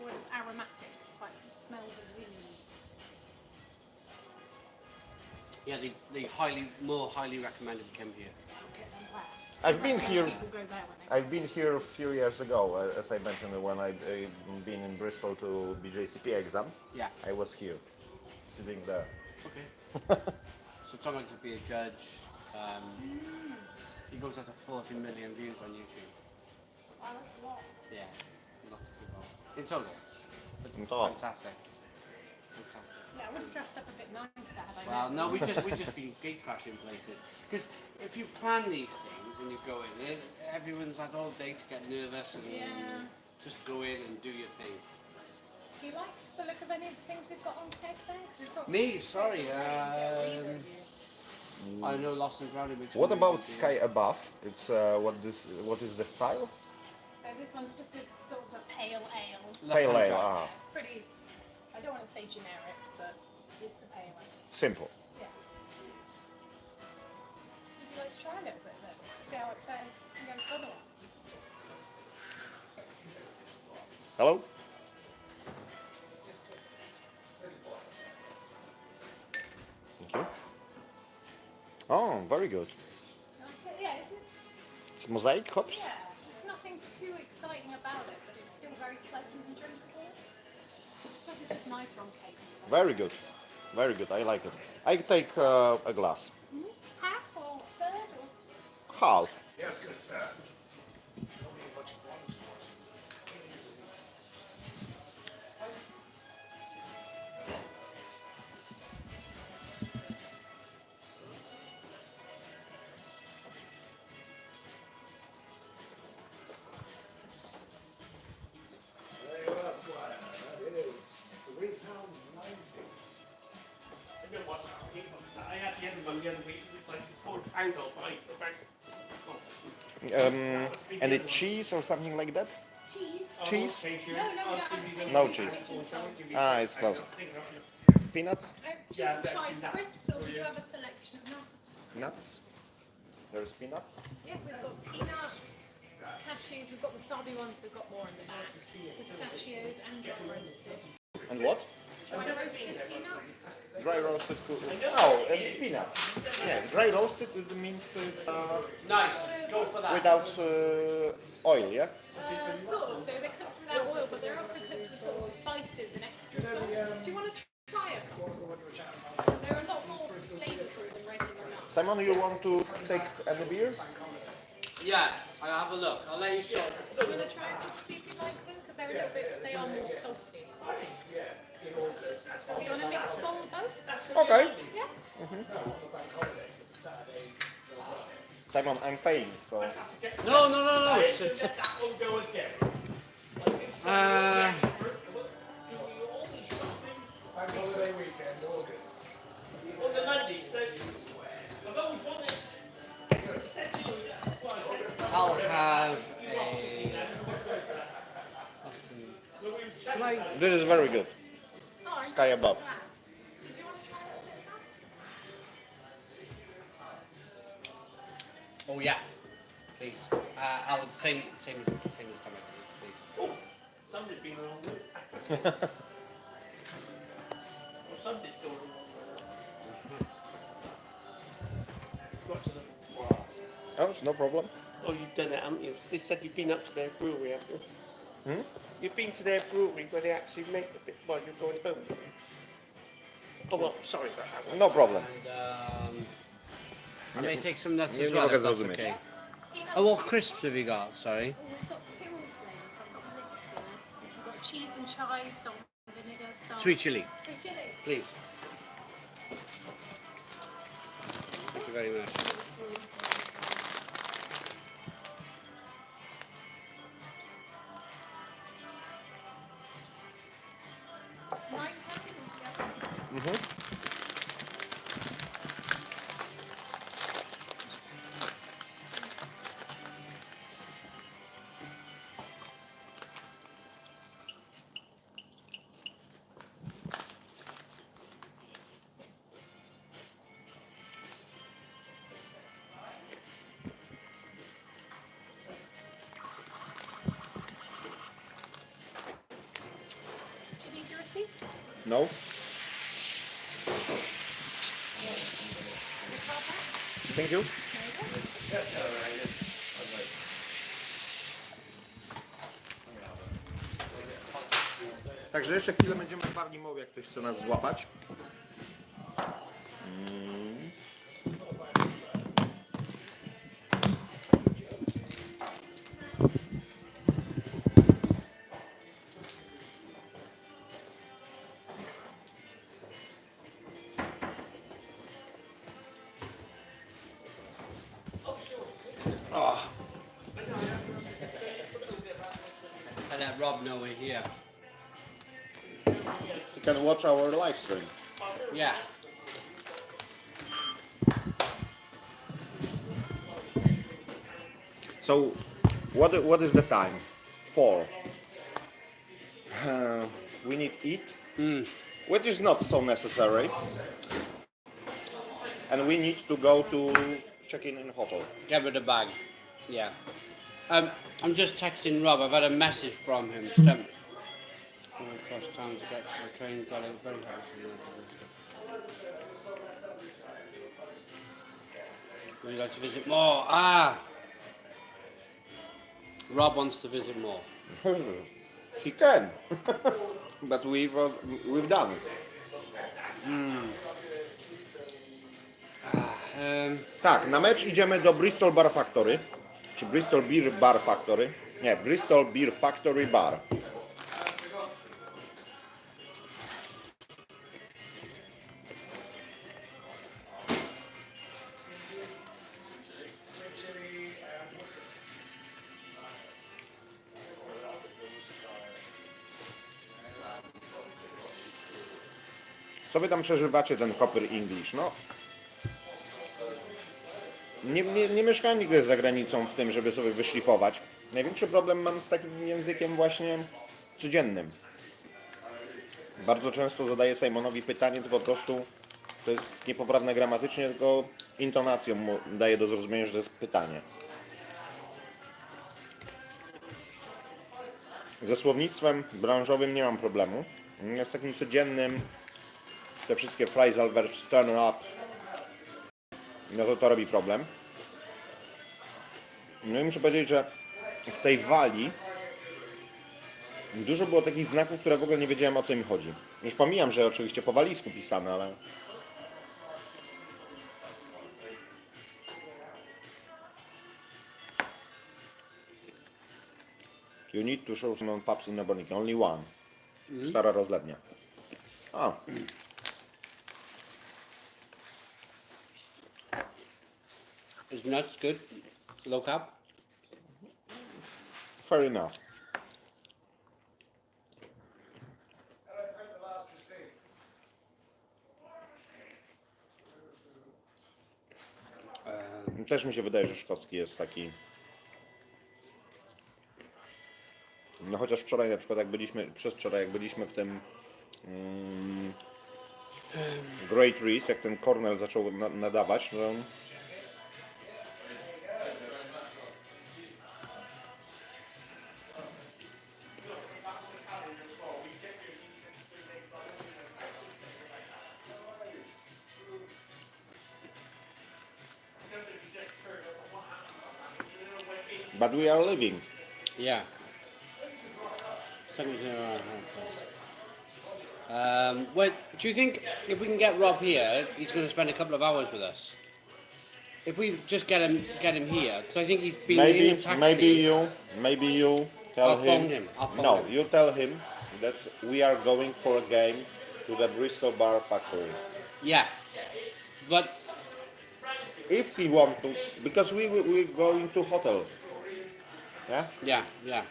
Speaker 9: well, it's aromatic. It smells of leaves.
Speaker 2: Yeah, the more highly recommended came here.
Speaker 9: Okay, I'm glad.
Speaker 1: I've been here.
Speaker 9: People go there when they
Speaker 1: I've been here a few years ago, as I mentioned, when I've been in Bristol to BJCP exam.
Speaker 2: Yeah.
Speaker 1: I was here, sitting there.
Speaker 2: Okay. So Tom likes to be a judge. He goes out to 40 million views on YouTube.
Speaker 9: Wow, that's a lot.
Speaker 2: Yeah, lots of people. In total. But
Speaker 1: In total.
Speaker 2: Fantastic. Fantastic.
Speaker 9: Yeah, I would have dressed up a bit nicer had I
Speaker 2: Well,
Speaker 9: known.
Speaker 2: no, we just been gate crashing places. Because if you plan these things and you go in, everyone's had all day to get nervous and
Speaker 9: Yeah.
Speaker 2: just go in and do your thing.
Speaker 9: Do you like the look of any of the things we've got on keg there? 'Cause we've got
Speaker 2: Me, sorry.
Speaker 9: Yeah, either of you.
Speaker 2: I know Lost and Grounded. Which
Speaker 1: What
Speaker 2: one
Speaker 1: about
Speaker 2: is it?
Speaker 1: Sky Above? It's what is the style?
Speaker 9: So this one's just a sort of a pale ale.
Speaker 1: Pale ale.
Speaker 9: Yeah,
Speaker 1: Ah,
Speaker 9: it's pretty, I don't want to say generic, but it's a pale ale.
Speaker 1: simple.
Speaker 9: Yeah. Would you like to try a little bit of it? See how it fares against other ones?
Speaker 1: Hello. Thank you. Oh, very good.
Speaker 9: Okay, yeah,
Speaker 1: It's mosaic hops.
Speaker 9: yeah, there's nothing too exciting about it, but it's still very pleasant and drinkable. Plus it's just nicer on cake and stuff.
Speaker 1: Very good. Very good. I like it. I take a glass.
Speaker 9: Half or third or?
Speaker 1: Half.
Speaker 8: Yes, good sir. There you are, Squire. That is £3.90.
Speaker 6: I had the other one the other week. It was like £4 off.
Speaker 1: Any cheese or something like that?
Speaker 9: Cheese?
Speaker 1: Cheese?
Speaker 9: No, we don't have any
Speaker 1: No
Speaker 9: cheese.
Speaker 1: cheese.
Speaker 9: Closed.
Speaker 1: Ah, it's closed. Peanuts?
Speaker 9: Cheese and chive crisps, or do you have a selection of nuts?
Speaker 1: Nuts? There's peanuts?
Speaker 9: Yeah, we've got peanuts, cashews, we've got wasabi ones, we've got more in the back. Pistachios and dry roasted.
Speaker 1: And what?
Speaker 9: Dry roasted peanuts?
Speaker 1: Dry roasted Oh, and peanuts. Yeah, dry roasted means it's
Speaker 2: Nice. Go for that.
Speaker 1: without oil, yeah?
Speaker 9: Sort of, so they're cooked without oil, but they're also cooked with sort of spices and extra salt. Do you want to try it? They're a lot more flavourful than regular nuts.
Speaker 1: Simon, you want to take any beer?
Speaker 2: Yeah. I'll have a look. I'll let you sort.
Speaker 9: I'm gonna try it to see if you like them because they're a little bit. They are more salty. You want to mix one both?
Speaker 1: Okay.
Speaker 9: Yeah.
Speaker 1: Simon, I'm paying, so...
Speaker 2: No.
Speaker 7: Holiday weekend, August.
Speaker 2: I'll have a. Can I?
Speaker 1: This is very good. Sky above.
Speaker 9: Did you want to try it?
Speaker 2: Oh yeah. Please. I'll have the same as Thomas, please.
Speaker 8: Somebody's been along. Or somebody's going along. Got to the.
Speaker 1: Oh, it's no problem.
Speaker 8: Oh, you've done it, haven't you? They said you've been up to their brewery, haven't you?
Speaker 1: Hmm?
Speaker 8: You've been to their brewery where they actually make the bit while you're going home. Oh, well, sorry about that one.
Speaker 1: No problem.
Speaker 2: And I may take some nuts
Speaker 1: Nie
Speaker 2: as well,
Speaker 1: mogę
Speaker 2: if that's
Speaker 1: zrozumieć.
Speaker 2: okay. Oh, what crisps have you got? Sorry.
Speaker 9: Oh, we've got Tyrrell's flavours. I've got a list there. We've got cheese and chives, salt and vinegar, salt.
Speaker 2: Sweet chili,
Speaker 9: Sweet chili.
Speaker 2: please. Thank you very much.
Speaker 9: It's £9 altogether.
Speaker 1: Mhm.
Speaker 9: Do you need your receipt?
Speaker 1: No? Thank you. Także jeszcze chwilę będziemy parli mowy, jak ktoś chce nas złapać.
Speaker 2: I let Rob know we're here.
Speaker 1: You can watch our live stream.
Speaker 2: Yeah.
Speaker 1: So, what is the time? 4. We need eat, which is not so necessary. And we need to go to check in hotel.
Speaker 2: Get rid of the bag. Yeah. I'm just texting Rob. I've had a message from him. Going across town to get the train. Got it very hard. Would you like to visit more? Rob wants to visit more.
Speaker 1: He can, but we've done it. Tak, na mecz idziemy do Bristol Bar Factory, czy Bristol Beer Bar Factory. Nie, Bristol Beer Factory Bar. Co wy tam przeżywacie, ten Kopyr English? No, nie mieszkałem nigdy za granicą w tym, żeby sobie wyszlifować. Największy problem mam z takim językiem właśnie codziennym. Bardzo często zadaję Simonowi pytanie, to po prostu to jest niepoprawne gramatycznie, tylko intonacją mu daję do zrozumienia, że to jest pytanie. Ze słownictwem branżowym nie mam problemu. Z takim codziennym, te wszystkie phrasal verbs turn up, no to robi problem. No i muszę powiedzieć, że w tej Walii dużo było takich znaków, które w ogóle nie wiedziałem, o co im chodzi. Już pomijam, że oczywiście po walijsku pisane, ale... You need to show some pubs in Aberdeen. Only one. Stara rozlewnia. A.
Speaker 2: It's nuts, good. Low carb.
Speaker 1: Fair enough. Też mi się wydaje, że szkocki jest taki. No chociaż wczoraj na przykład jak byliśmy w tym Great Reese, jak ten Cornell zaczął nadawać, no but we are living.
Speaker 2: Yeah. Well, do you think if we can get Rob here, he's going to spend a couple of hours with us? If we just get him here, because I think he's been in a taxi.
Speaker 1: Maybe you tell
Speaker 2: I'll
Speaker 1: him.
Speaker 2: phone him. I'll phone
Speaker 1: No,
Speaker 2: him.
Speaker 1: you tell him that we are going for a game to the Bristol Bar Factory.
Speaker 2: Yeah, but
Speaker 1: If he want to, because we're going to hotel. Yeah.
Speaker 2: yeah.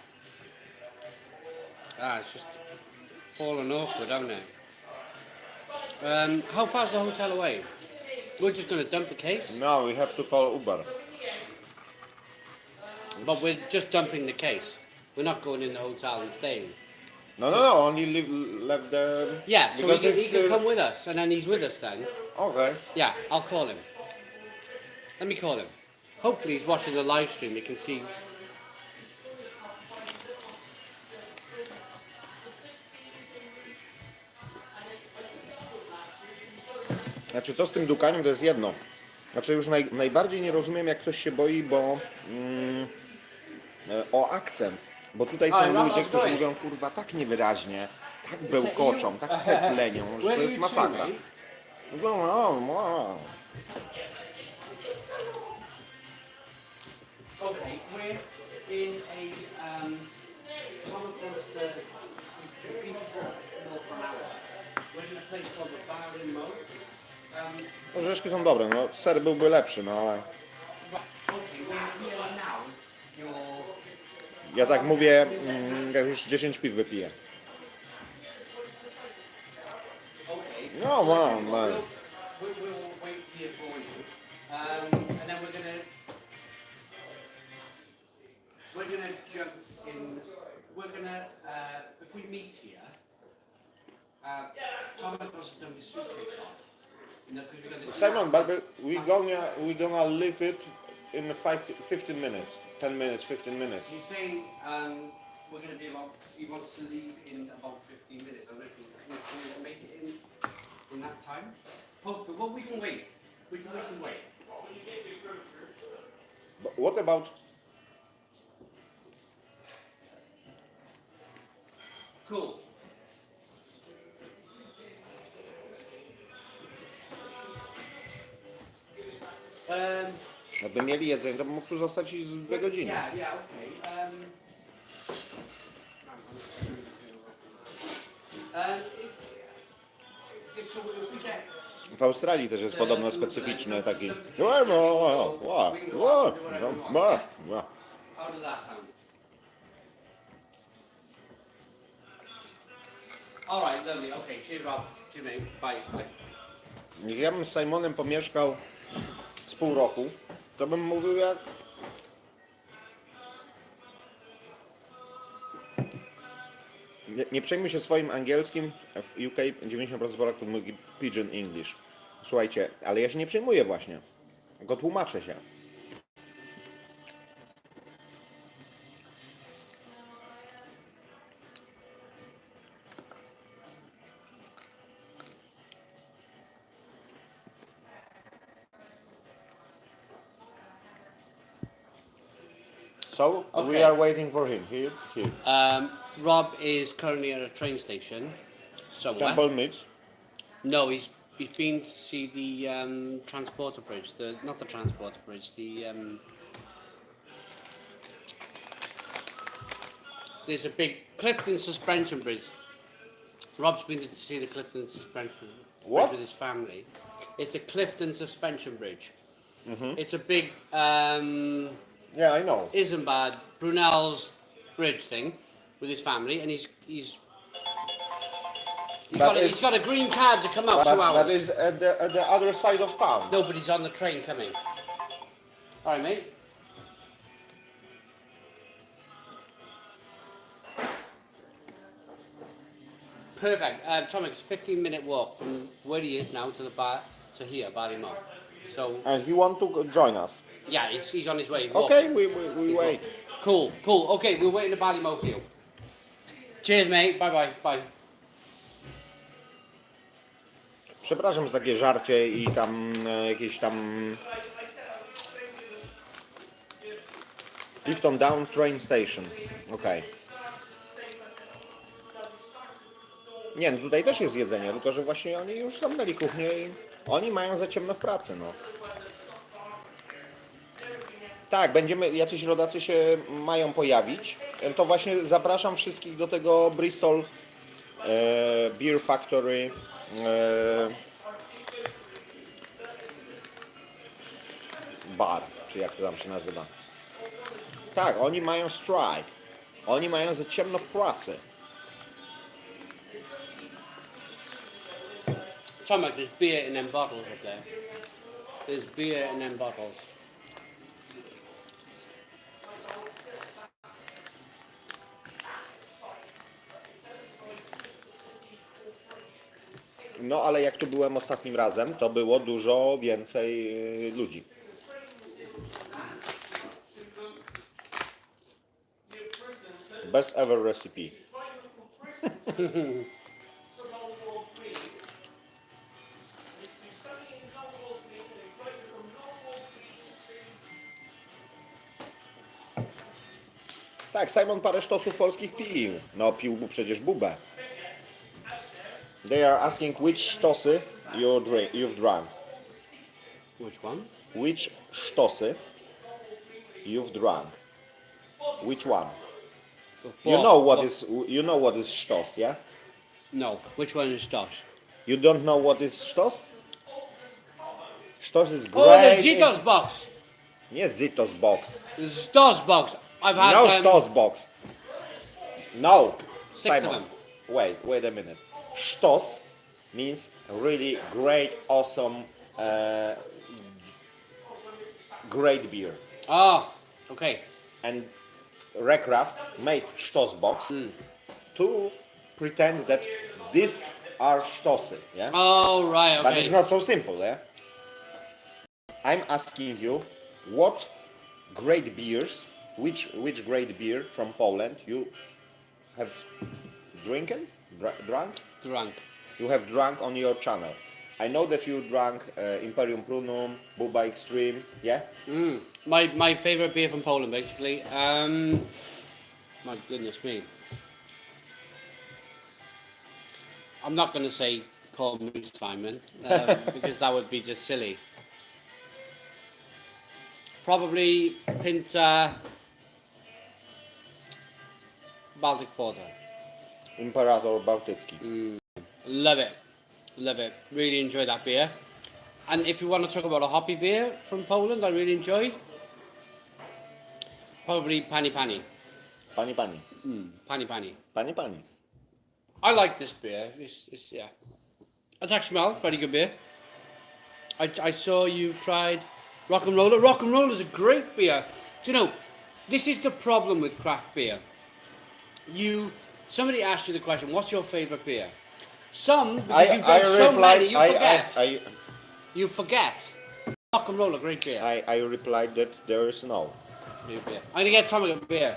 Speaker 2: It's just fallen awkward, hasn't it? How far's the hotel away? We're just going to dump the case,
Speaker 1: No, we have to call Uber.
Speaker 2: but we're just dumping the case. We're not going in the hotel and staying.
Speaker 1: No. Only left the.
Speaker 2: Yeah, so
Speaker 1: because
Speaker 2: he
Speaker 1: it's,
Speaker 2: can come with us, and then he's with us then.
Speaker 1: Okay.
Speaker 2: Yeah, I'll call him. Let me call him. Hopefully he's watching the live stream, you can see.
Speaker 1: Znaczy to z tym dukaniem to jest jedno. Znaczy już najbardziej nie rozumiem, jak ktoś się boi, bo o akcent. Bo tutaj są ludzie, którzy mówią kurwa tak niewyraźnie, tak bełkoczą, tak seplenią, że to jest masakra.
Speaker 2: Okay, we're in a one across the Moor for an hour. We're in a place called the Bar in Moor.
Speaker 1: Orzeszki są dobre, no ser byłby lepszy, no ale
Speaker 2: Okay, we're here now. You're
Speaker 1: ja tak mówię, jak już 10 piw wypiję.
Speaker 2: okay.
Speaker 1: No, man.
Speaker 2: We'll wait here for you, and then we're gonna jump in. We're gonna if we meet here. Tom must have done his suitcase off. You know, 'cause we got the
Speaker 1: Simon, but we gonna leave it in 15 minutes, 10 minutes, 15 minutes.
Speaker 2: He's saying we're going to be about. He wants to leave in about 15 minutes. I don't know if we can make it in that time. Hopefully, well, we can wait. We can wait.
Speaker 1: But what about
Speaker 2: Cool.
Speaker 1: jakby mieli jedzenie, to bym mógł tu zostać i z 2 godziny.
Speaker 2: Yeah, okay. If we get
Speaker 1: W Australii też jest podobno specyficzny taki.
Speaker 2: How does that sound? All right, lovely. Okay, cheers, Rob. Cheers, mate. Bye.
Speaker 1: Jak ja bym z Simonem pomieszkał z pół roku, to bym mówił jak... Nie przejmuj się swoim angielskim, w UK 90% Polaków mówi pidgin English. Słuchajcie, ale ja się nie przejmuję właśnie, tylko tłumaczę się. So, we
Speaker 2: Okay.
Speaker 1: are waiting for him, here.
Speaker 2: Rob is currently at a train station somewhere.
Speaker 1: Temple Meads.
Speaker 2: No, he's been to see the transporter bridge. Not the transporter bridge. The there's a big Clifton suspension bridge. Rob's been to see the Clifton suspension bridge
Speaker 1: What?
Speaker 2: with his family. It's the Clifton suspension bridge.
Speaker 1: Mm-hmm.
Speaker 2: It's a big
Speaker 1: Yeah, I know.
Speaker 2: Isambard Brunel's bridge thing with his family, and he's got a green card to come out 2 hours.
Speaker 1: That is at the other side of town.
Speaker 2: Nobody's on the train coming. All right, mate. Perfect. Tom, it's a 15-minute walk from where he is now to the bar to here, Moor. So
Speaker 1: And he want to join us.
Speaker 2: yeah, he's on his way.
Speaker 1: Okay,
Speaker 2: walking.
Speaker 1: we wait.
Speaker 2: Cool. Okay, we're waiting at Moor for you. Cheers, mate. Bye.
Speaker 1: Przepraszam za takie żarcie i tam jakieś tam... Clifton Down Train Station. Okej. Nie, no tutaj też jest jedzenie, tylko że właśnie oni już zamknęli kuchnię i oni mają za ciemno w pracy, no. Tak, jacyś rodacy się mają pojawić. To właśnie zapraszam wszystkich do tego Bristol Beer Factory bar, czy jak to tam się nazywa. Tak, oni mają strike. Oni mają za ciemno w pracy.
Speaker 2: Tomek, there's beer in them bottles up there. There's beer in them bottles.
Speaker 1: No ale jak tu byłem ostatnim razem, to było dużo więcej ludzi. Best ever recipe. Tak, Simon parę sztosów polskich pił. No pił przecież bubę. They are asking which sztosy you've drunk.
Speaker 2: Which one?
Speaker 1: Which sztosy you've drunk? Which one? You know what is sztos, yeah?
Speaker 2: No. Which one is Stosh?
Speaker 1: You don't know what is sztos? Sztos is
Speaker 2: Oh,
Speaker 1: great.
Speaker 2: the Zitos box.
Speaker 1: Nie Zitos box.
Speaker 2: The Stosh box. I've had
Speaker 1: No sztos box. No.
Speaker 2: 6
Speaker 1: Simon.
Speaker 2: of them.
Speaker 1: Wait a minute. Sztos means really great, awesome, great beer.
Speaker 2: Oh, okay.
Speaker 1: And Recraft made Stoss box to pretend that these are Stossy, yeah?
Speaker 2: Oh, right, okay.
Speaker 1: But it's not so simple, yeah? I'm asking you what great beers, which great beer from Poland you have drunk?
Speaker 2: Drunk.
Speaker 1: You have drunk on your channel. I know that you drank Imperium Prunum, Buba Extreme, yeah?
Speaker 2: My favorite beer from Poland, basically. My goodness me. I'm not going to say call me Simon, because that would be just silly. Probably Pinta Baltic Porter.
Speaker 1: Imperator Bałtycki.
Speaker 2: Love it. Really enjoy that beer. And if you want to talk about a hoppy beer from Poland, I really enjoyed. Probably Pani.
Speaker 1: Pani.
Speaker 2: Pani.
Speaker 1: Pani.
Speaker 2: I like this beer. It's yeah. Attack Smell, very good beer. I saw you've tried Rock and Roller. Rock and Roller is a great beer. Do you know, this is the problem with craft beer. Somebody asked you the question, what's your favorite beer? Because you've done so many, you forget. You forget. Rock and Roller, great beer.
Speaker 1: I replied that there is no.
Speaker 2: Good beer. I'm gonna get Tom a beer.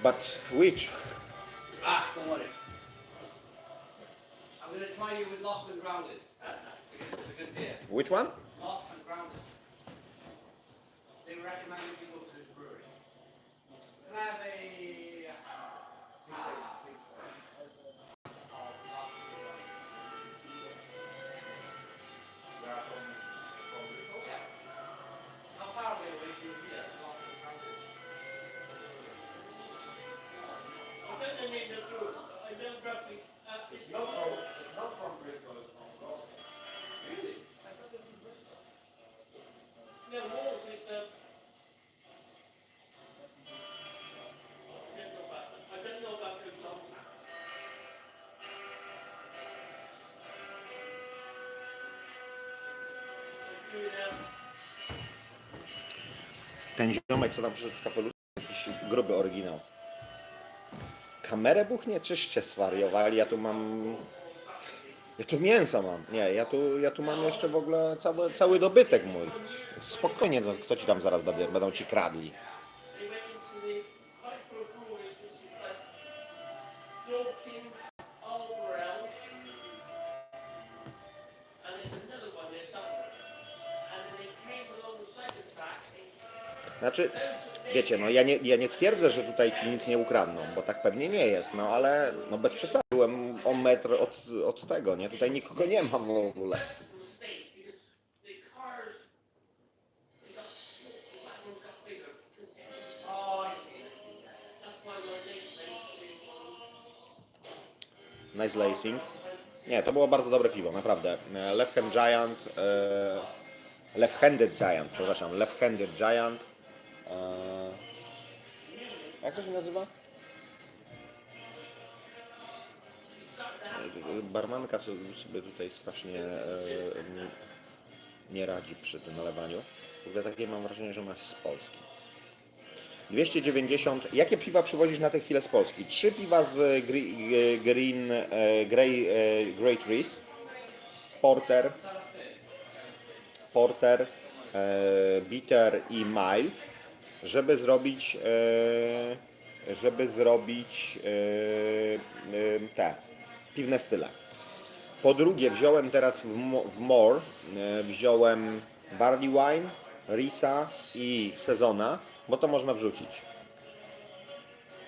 Speaker 1: But which?
Speaker 2: Don't worry. I'm gonna try you with Lost and Grounded. Because it's a good beer.
Speaker 1: Which one?
Speaker 2: Lost and Grounded. They recommended you go to this brewery. Can I have a... How far away from here? Lost and Grounded.
Speaker 1: Ten ziomek, co tam przyszedł w kapeluszu, jakiś gruby oryginał. Kamerę buchnie? Czyście zwariowali, ja tu mam... Ja tu mięso mam. Nie, ja tu mam jeszcze w ogóle cały dobytek mój. Spokojnie, no, kto ci tam zaraz będą ci kradli. Znaczy, wiecie, no ja nie twierdzę, że tutaj ci nic nie ukradną, bo tak pewnie nie jest, no ale no bez przesady, byłem o metr od tego, nie? Tutaj nikogo nie ma w ogóle. Nice lacing. Nie, to było bardzo dobre piwo, naprawdę. Left-handed Giant, przepraszam, Left-handed Giant. Jak to się nazywa? Barmanka sobie tutaj strasznie nie radzi przy tym nalewaniu. W ogóle takie mam wrażenie, że ona jest z Polski. 290. Jakie piwa przywozisz na tę chwilę z Polski? 3 piwa z Grey Trees, Porter, Bitter i Mild, żeby zrobić te piwne style. Po drugie wziąłem teraz w Moor, wziąłem Barley Wine, Risa i Sezona, bo to można wrzucić.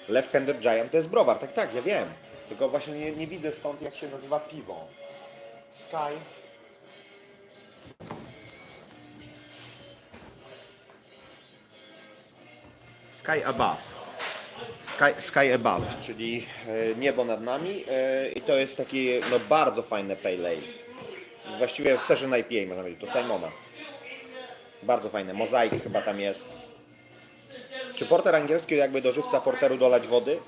Speaker 1: Left-handed Giant to jest browar, tak, ja wiem. Tylko właśnie nie widzę stąd, jak się nazywa piwo. Sky Above. Sky Above, czyli niebo nad nami. I to jest taki no, bardzo fajne pale ale. Właściwie w Session IPA można powiedzieć, to Simona. Bardzo fajne, mozaik chyba tam jest. Czy porter angielski jakby do żywca porteru dolać wody?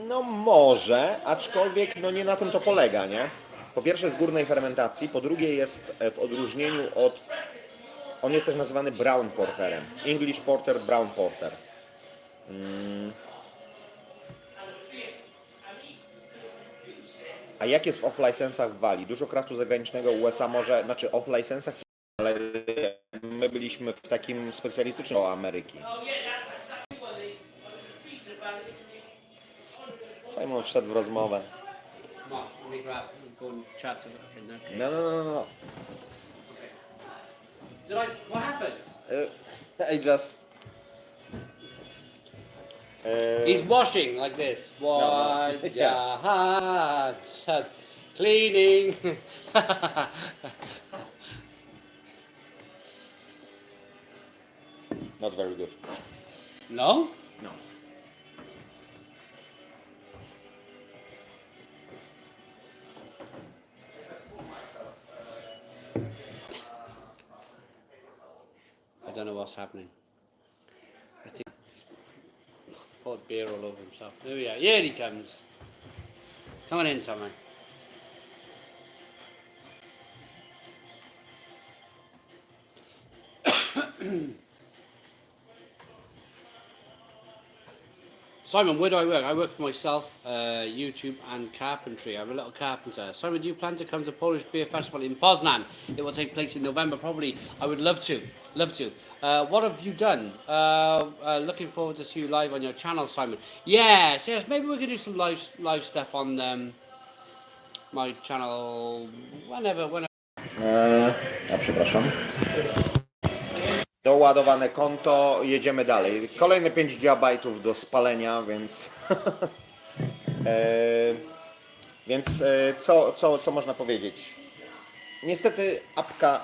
Speaker 1: No może, aczkolwiek no nie na tym to polega, nie? Po pierwsze z górnej fermentacji, po drugie jest w odróżnieniu od... On jest też nazywany brown porterem. English porter, brown porter. A jak jest w off-licensach w Walii? Dużo kraftu zagranicznego USA może, znaczy off-licensach, ale my byliśmy w takim specjalistycznym o Ameryki. Simon wszedł w rozmowę.
Speaker 2: Mark, let me grab and go and chat to them in that case.
Speaker 1: No.
Speaker 2: What happened?
Speaker 1: I just...
Speaker 2: He's washing like this. Wash your hands. Cleaning.
Speaker 1: Not very good.
Speaker 2: No?
Speaker 1: No.
Speaker 2: I don't know what's happening. I think he's poured beer all over himself. There we are. Here he comes. Come on in, Tommy. Simon, where do I work? I work for myself, YouTube and carpentry. I'm a little carpenter. Simon, do you plan to come to Polish Beer Festival in Poznan? It will take place in November, probably. I would love to. What have you done? Looking forward to see you live on your channel, Simon. Yes. Maybe we could do some live stuff on my channel whenever.
Speaker 1: Przepraszam. Doładowane konto, jedziemy dalej. Kolejne 5 GB do spalenia, więc... co można powiedzieć? Niestety apka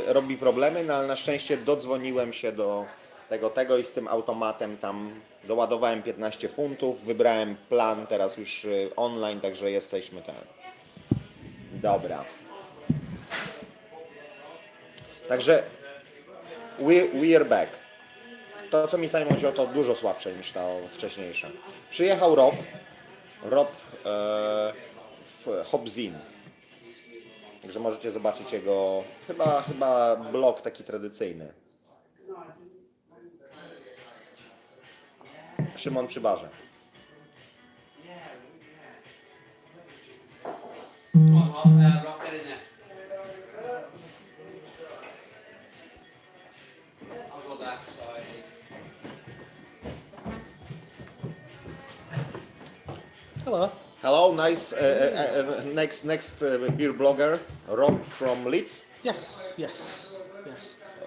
Speaker 1: robi problemy, no ale na szczęście dodzwoniłem się tego i z tym automatem tam doładowałem 15 funtów, wybrałem plan teraz już online, także jesteśmy tam. Dobra. Także we are back. To, co mi Simon wziął, to dużo słabsze niż to wcześniejsze. Przyjechał Rob w Hobzin. Także możecie zobaczyć jego chyba blog taki tradycyjny. Szymon przy barze.
Speaker 2: Rock, get in there. I'll go that side.
Speaker 11: Hello.
Speaker 1: Hello, nice. Next beer blogger, Rob from Leeds.
Speaker 11: Yes.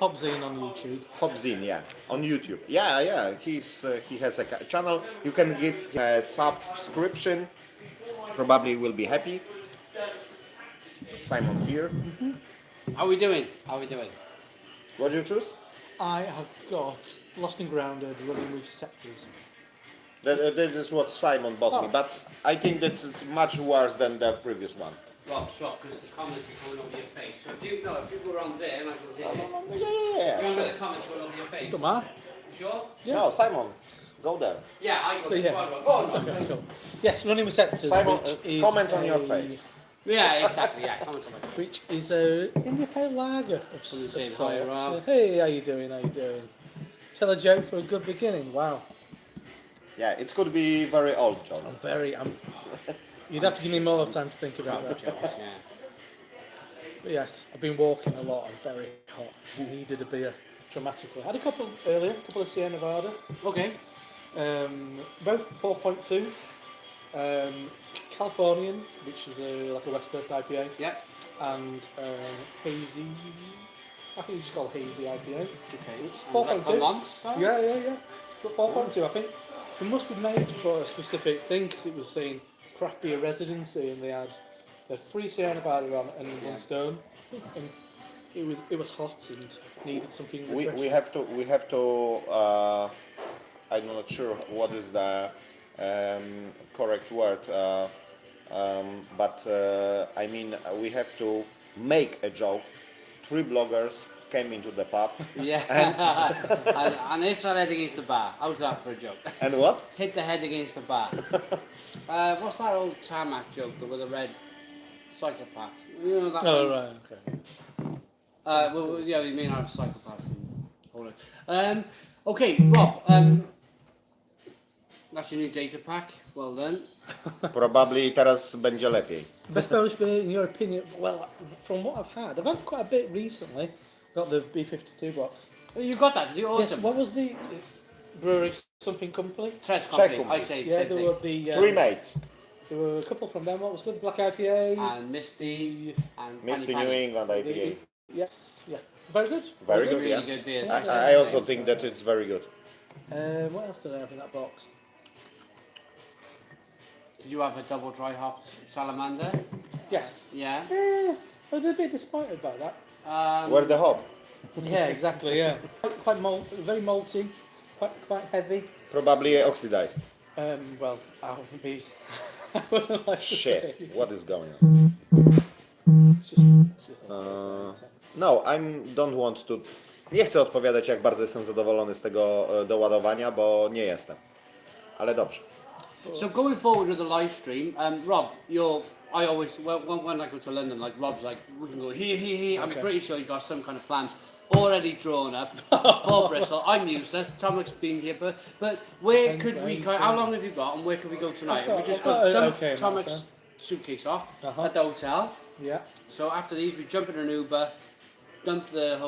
Speaker 11: Hobzine on YouTube.
Speaker 1: Hobzin, yeah, on YouTube. Yeah. He has a channel. You can give a subscription. Probably will be happy. Simon here.
Speaker 2: How we doing?
Speaker 1: What do you choose?
Speaker 11: I have got Lost and Grounded running with sectors.
Speaker 1: That is what Simon bought me, but I think that is much worse than the previous one.
Speaker 2: Rob, stop, because the comments are going over your face. So if you go around there and I go there,
Speaker 1: Yeah.
Speaker 2: remember the comments going over your face?
Speaker 11: Don't matter.
Speaker 2: Sure?
Speaker 1: No, Simon, go there.
Speaker 2: Yeah, I go
Speaker 11: Yeah.
Speaker 2: there. Go on.
Speaker 11: Okay, cool. Yes, running with sectors.
Speaker 1: Simon,
Speaker 11: which is
Speaker 1: comment on your
Speaker 11: a-
Speaker 1: face.
Speaker 2: Yeah, exactly. Yeah, comments on my face.
Speaker 11: Which is a India Pale Lager of
Speaker 2: Someone
Speaker 11: of
Speaker 2: saying
Speaker 11: sorts.
Speaker 2: hi, Rob.
Speaker 11: Hey, how you doing? Tell a joke for a good beginning. Wow.
Speaker 1: Yeah, it could be very old, John.
Speaker 11: You'd have to give me more time to think about that.
Speaker 2: Yeah.
Speaker 11: But yes, I've been walking a lot. I'm very hot. Needed a beer dramatically. I had a couple earlier, a couple of Sierra Nevada.
Speaker 2: Okay.
Speaker 11: Both 4.2. Californian, which is like a West Coast IPA,
Speaker 2: Yep.
Speaker 11: and hazy. I think you just call it hazy IPA.
Speaker 2: Okay.
Speaker 11: It's
Speaker 2: And is that
Speaker 11: 4.2.
Speaker 2: Vermont style?
Speaker 11: Yeah. But 4.2, I think. It must be made for a specific thing because it was saying craft beer residency, and they had 3 Sierra Nevada on and
Speaker 2: Yeah.
Speaker 11: 1 Stone, and it was hot and needed something
Speaker 1: We
Speaker 11: refreshing.
Speaker 1: have to. I'm not sure what is the correct word, but I mean we have to make a joke. 3 bloggers came into the pub.
Speaker 2: Yeah. and hit their head against the bar. How's that for a joke?
Speaker 1: And what?
Speaker 2: Hit the head against the bar. What's that old tarmac joke with the red psychopath? You know that
Speaker 11: Oh
Speaker 2: one?
Speaker 11: right, okay.
Speaker 2: Well, yeah, we mean our psychopaths and all that. Okay, Rob. That's your new data pack. Well done.
Speaker 1: Probably teraz będzie lepiej.
Speaker 11: Best Polish beer in your opinion? Well, from what I've had quite a bit recently. Got the B52 box.
Speaker 2: Oh, you got that? Did you? Awesome.
Speaker 11: Yes. What was the brewery? Something company?
Speaker 2: Threads company.
Speaker 1: Company.
Speaker 2: I say
Speaker 11: Yeah,
Speaker 2: same
Speaker 11: there
Speaker 2: thing.
Speaker 11: were the
Speaker 1: 3 mates.
Speaker 11: there were a couple from them. What was good? Black IPA.
Speaker 2: And Misty and
Speaker 1: Misty
Speaker 2: Panny
Speaker 1: New
Speaker 2: Panny.
Speaker 1: England IPA.
Speaker 11: Yes. Yeah. Very good.
Speaker 1: Very good,
Speaker 2: Really
Speaker 1: yeah.
Speaker 2: good beers.
Speaker 1: I also think that it's very good.
Speaker 11: What else did I have in that box?
Speaker 2: Did you have a double dry hopped salamander?
Speaker 11: Yes.
Speaker 2: Yeah.
Speaker 11: I was a bit disappointed by that.
Speaker 1: Where the hop?
Speaker 11: Yeah, exactly. Yeah. Quite very malty, quite heavy.
Speaker 1: Probably oxidized.
Speaker 11: Well, I wouldn't be. I wouldn't like to
Speaker 1: Shit,
Speaker 11: say.
Speaker 1: what is going on?
Speaker 11: It's just
Speaker 1: No, don't want to. Nie chcę odpowiadać, jak bardzo jestem zadowolony z tego doładowania, bo nie jestem. Ale dobrze.
Speaker 2: So going forward with the live stream, Rob, I always when I go to London, like Rob's like we can go here. I'm
Speaker 11: Okay.
Speaker 2: pretty sure he's got some kind of plan already drawn up for Bristol. I'm useless. Tomic's been here, but where
Speaker 11: Thanks,
Speaker 2: could we?
Speaker 11: guys.
Speaker 2: How long have you got, and where can we go tonight?
Speaker 11: I've
Speaker 2: We just
Speaker 11: got
Speaker 2: go
Speaker 11: a-
Speaker 2: dump
Speaker 11: okay amount of
Speaker 2: Tomic's
Speaker 11: time.
Speaker 2: suitcase off
Speaker 11: Uh-huh.
Speaker 2: at the hotel.
Speaker 11: Yeah.
Speaker 2: So after these, we jump in an Uber, dump the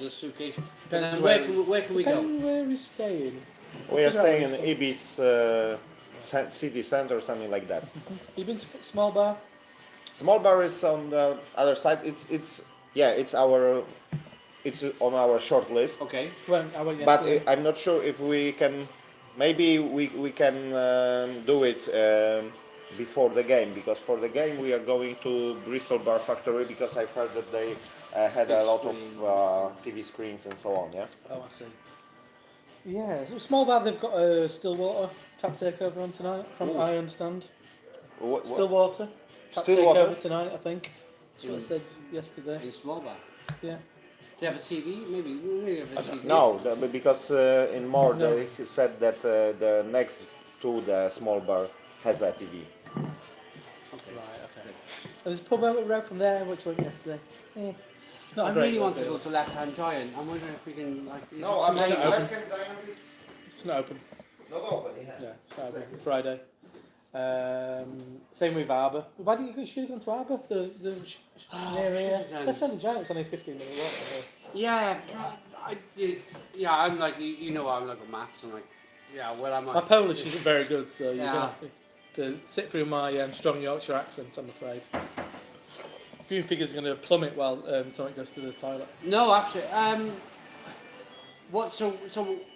Speaker 2: suitcase, and
Speaker 11: Depends
Speaker 2: then where can we go?
Speaker 11: Depending where we're staying.
Speaker 1: We are
Speaker 11: Figure out
Speaker 1: staying
Speaker 11: where
Speaker 1: in
Speaker 11: we're
Speaker 1: Ibis city center, something like that.
Speaker 11: You been to Small Bar?
Speaker 1: Small bar is on the other side. It's on our short list.
Speaker 2: Okay.
Speaker 11: Well, I went
Speaker 1: But
Speaker 11: yesterday.
Speaker 1: I'm not sure if we can. Maybe we can do it before the game, because for the game we are going to Bristol Bar Factory, because I've heard that they had a lot of TV screens and so on. Yeah.
Speaker 11: Oh, I see. Yeah, so Small Bar, they've got a Stillwater tap takeover on tonight, from
Speaker 2: Ooh.
Speaker 11: I understand.
Speaker 1: What?
Speaker 11: Stillwater tap
Speaker 1: Stillwater?
Speaker 11: takeover tonight, I think. That's what I said yesterday.
Speaker 2: In small bar.
Speaker 11: Yeah.
Speaker 2: Do they have a TV? Maybe have a TV.
Speaker 1: No, because in Moor
Speaker 11: No.
Speaker 1: they said that the next to the small bar has a TV.
Speaker 11: Right, okay. And there's a pub outlet road from there, which went yesterday. Not
Speaker 2: I
Speaker 11: a great
Speaker 2: really want to
Speaker 11: deal.
Speaker 2: go to Left Hand Giant. I'm wondering if we can like. is
Speaker 1: No,
Speaker 2: it
Speaker 1: I mean,
Speaker 2: tonight?
Speaker 11: open.
Speaker 1: Left-Hand Giant is
Speaker 11: It's not open.
Speaker 1: not open. Yeah.
Speaker 11: Yeah, it's not open. Friday. Same with Arbor. Why didn't you should have gone to Arbor? Near here.
Speaker 2: should've done.
Speaker 11: Left-handed Giant's only 15-minute walk. I think.
Speaker 2: Yeah, I'm like you know I'm like a maps. I'm like yeah. Well, I'm
Speaker 11: My
Speaker 2: like
Speaker 11: Polish isn't very good, so you're
Speaker 2: Yeah.
Speaker 11: gonna have to sit through my strong Yorkshire accent. I'm afraid. A few figures are going to plummet while Tommy goes to the toilet.
Speaker 2: no, absolutely. What? So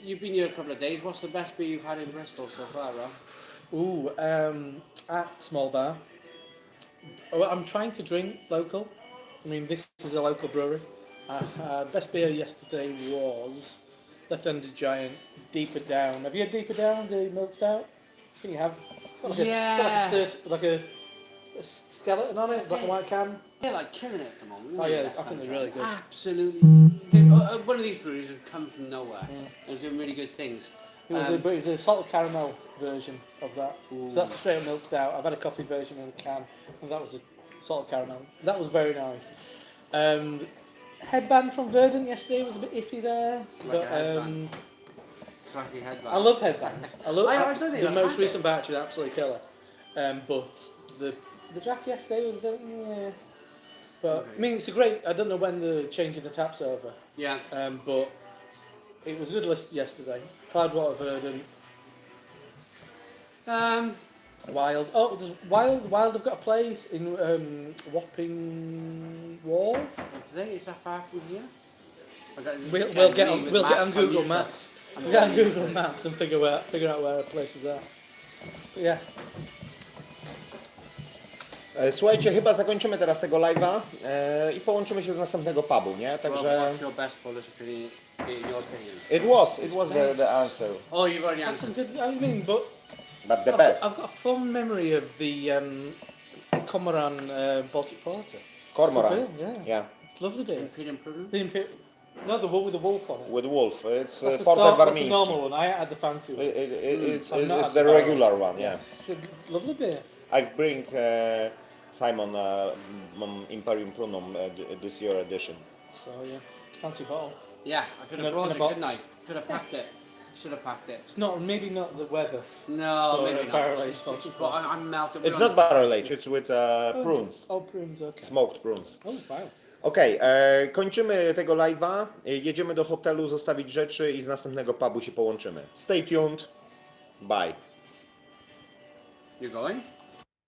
Speaker 2: you've been here a couple of days. What's the best beer you've had in Bristol so far, Rob?
Speaker 11: Ooh, at Small Bar. Well, I'm trying to drink local. I mean, this is a local brewery. Best beer yesterday was Left-Handed Giant, Deeper Down. Have you had Deeper Down, the milk stout? I think you have. It's got like a skeleton on it, black and white can.
Speaker 2: They're like killing it at the moment.
Speaker 11: Oh
Speaker 2: aren't
Speaker 11: yeah,
Speaker 2: they,
Speaker 11: I think
Speaker 2: Left Hand
Speaker 11: they're really
Speaker 2: Giant?
Speaker 11: good.
Speaker 2: Absolutely. One of these breweries has come from nowhere and doing really good things.
Speaker 11: It was a salted caramel version of that. So that's a straight up milk stout. I've had a coffee version in a can, and that was a salted caramel. That was very nice. Headband from Verdant yesterday was a bit iffy there, but
Speaker 2: headband. Slightly headband.
Speaker 11: I love headbands. I love
Speaker 2: I don't think
Speaker 11: the
Speaker 2: I've
Speaker 11: most
Speaker 2: had
Speaker 11: recent batch is absolutely killer. But the draft yesterday was a bit But
Speaker 2: Okay.
Speaker 11: I mean, it's a great. I don't know when the changing the taps over.
Speaker 2: Yeah.
Speaker 11: But it was a good list yesterday. Cloudwater, Verdant, Wild. Oh, there's Wild. Wild have got a place in Wapping Wall.
Speaker 2: Today is that far from here?
Speaker 11: We'll get on Google Maps. We'll get on Google Maps and figure out where places are. But yeah.
Speaker 1: Słuchajcie, chyba zakończymy teraz tego live'a i połączymy się z następnego pubu, nie? Także
Speaker 2: What's your best Polish opinion, in your opinion?
Speaker 1: it was the answer,
Speaker 2: Oh, you've already
Speaker 11: That's some
Speaker 2: answered.
Speaker 11: good. I mean, but
Speaker 1: but the best.
Speaker 11: I've got a fond memory of the Cormoran Baltic Porter.
Speaker 1: Cormoran.
Speaker 11: It's a good beer, yeah.
Speaker 1: Yeah,
Speaker 11: It's lovely beer.
Speaker 2: Imperial Prudent?
Speaker 11: The no, the one with the wolf on it.
Speaker 1: with wolf. It's
Speaker 11: That's the,
Speaker 1: Porter
Speaker 11: that's the normal
Speaker 1: Warmiński.
Speaker 11: one. I had the fancy one.
Speaker 1: It's
Speaker 11: I've not
Speaker 1: it's
Speaker 11: had
Speaker 1: the
Speaker 11: barrel.
Speaker 1: regular one, yeah.
Speaker 11: It's a lovely beer.
Speaker 1: I've bring Simon Imperium Prunum this year edition.
Speaker 11: So yeah, fancy bottle.
Speaker 2: Yeah, I could
Speaker 11: In
Speaker 2: have
Speaker 11: a-
Speaker 2: brought
Speaker 11: in a
Speaker 2: it,
Speaker 11: box.
Speaker 2: couldn't I? Could have packed it. Should have packed it.
Speaker 11: It's not maybe not the weather.
Speaker 2: No,
Speaker 11: For
Speaker 2: maybe
Speaker 11: a
Speaker 2: not.
Speaker 11: barrel aged
Speaker 2: It's-
Speaker 11: Baltic
Speaker 2: but
Speaker 11: Porter.
Speaker 2: I'm melted.
Speaker 1: It's not barrel aged, it's with prunes,
Speaker 11: Oh, prunes. Okay.
Speaker 1: smoked prunes.
Speaker 11: Oh wow.
Speaker 1: Okej, kończymy tego live'a, jedziemy do hotelu zostawić rzeczy i z następnego pubu się połączymy. Stay tuned, bye.
Speaker 2: You're going?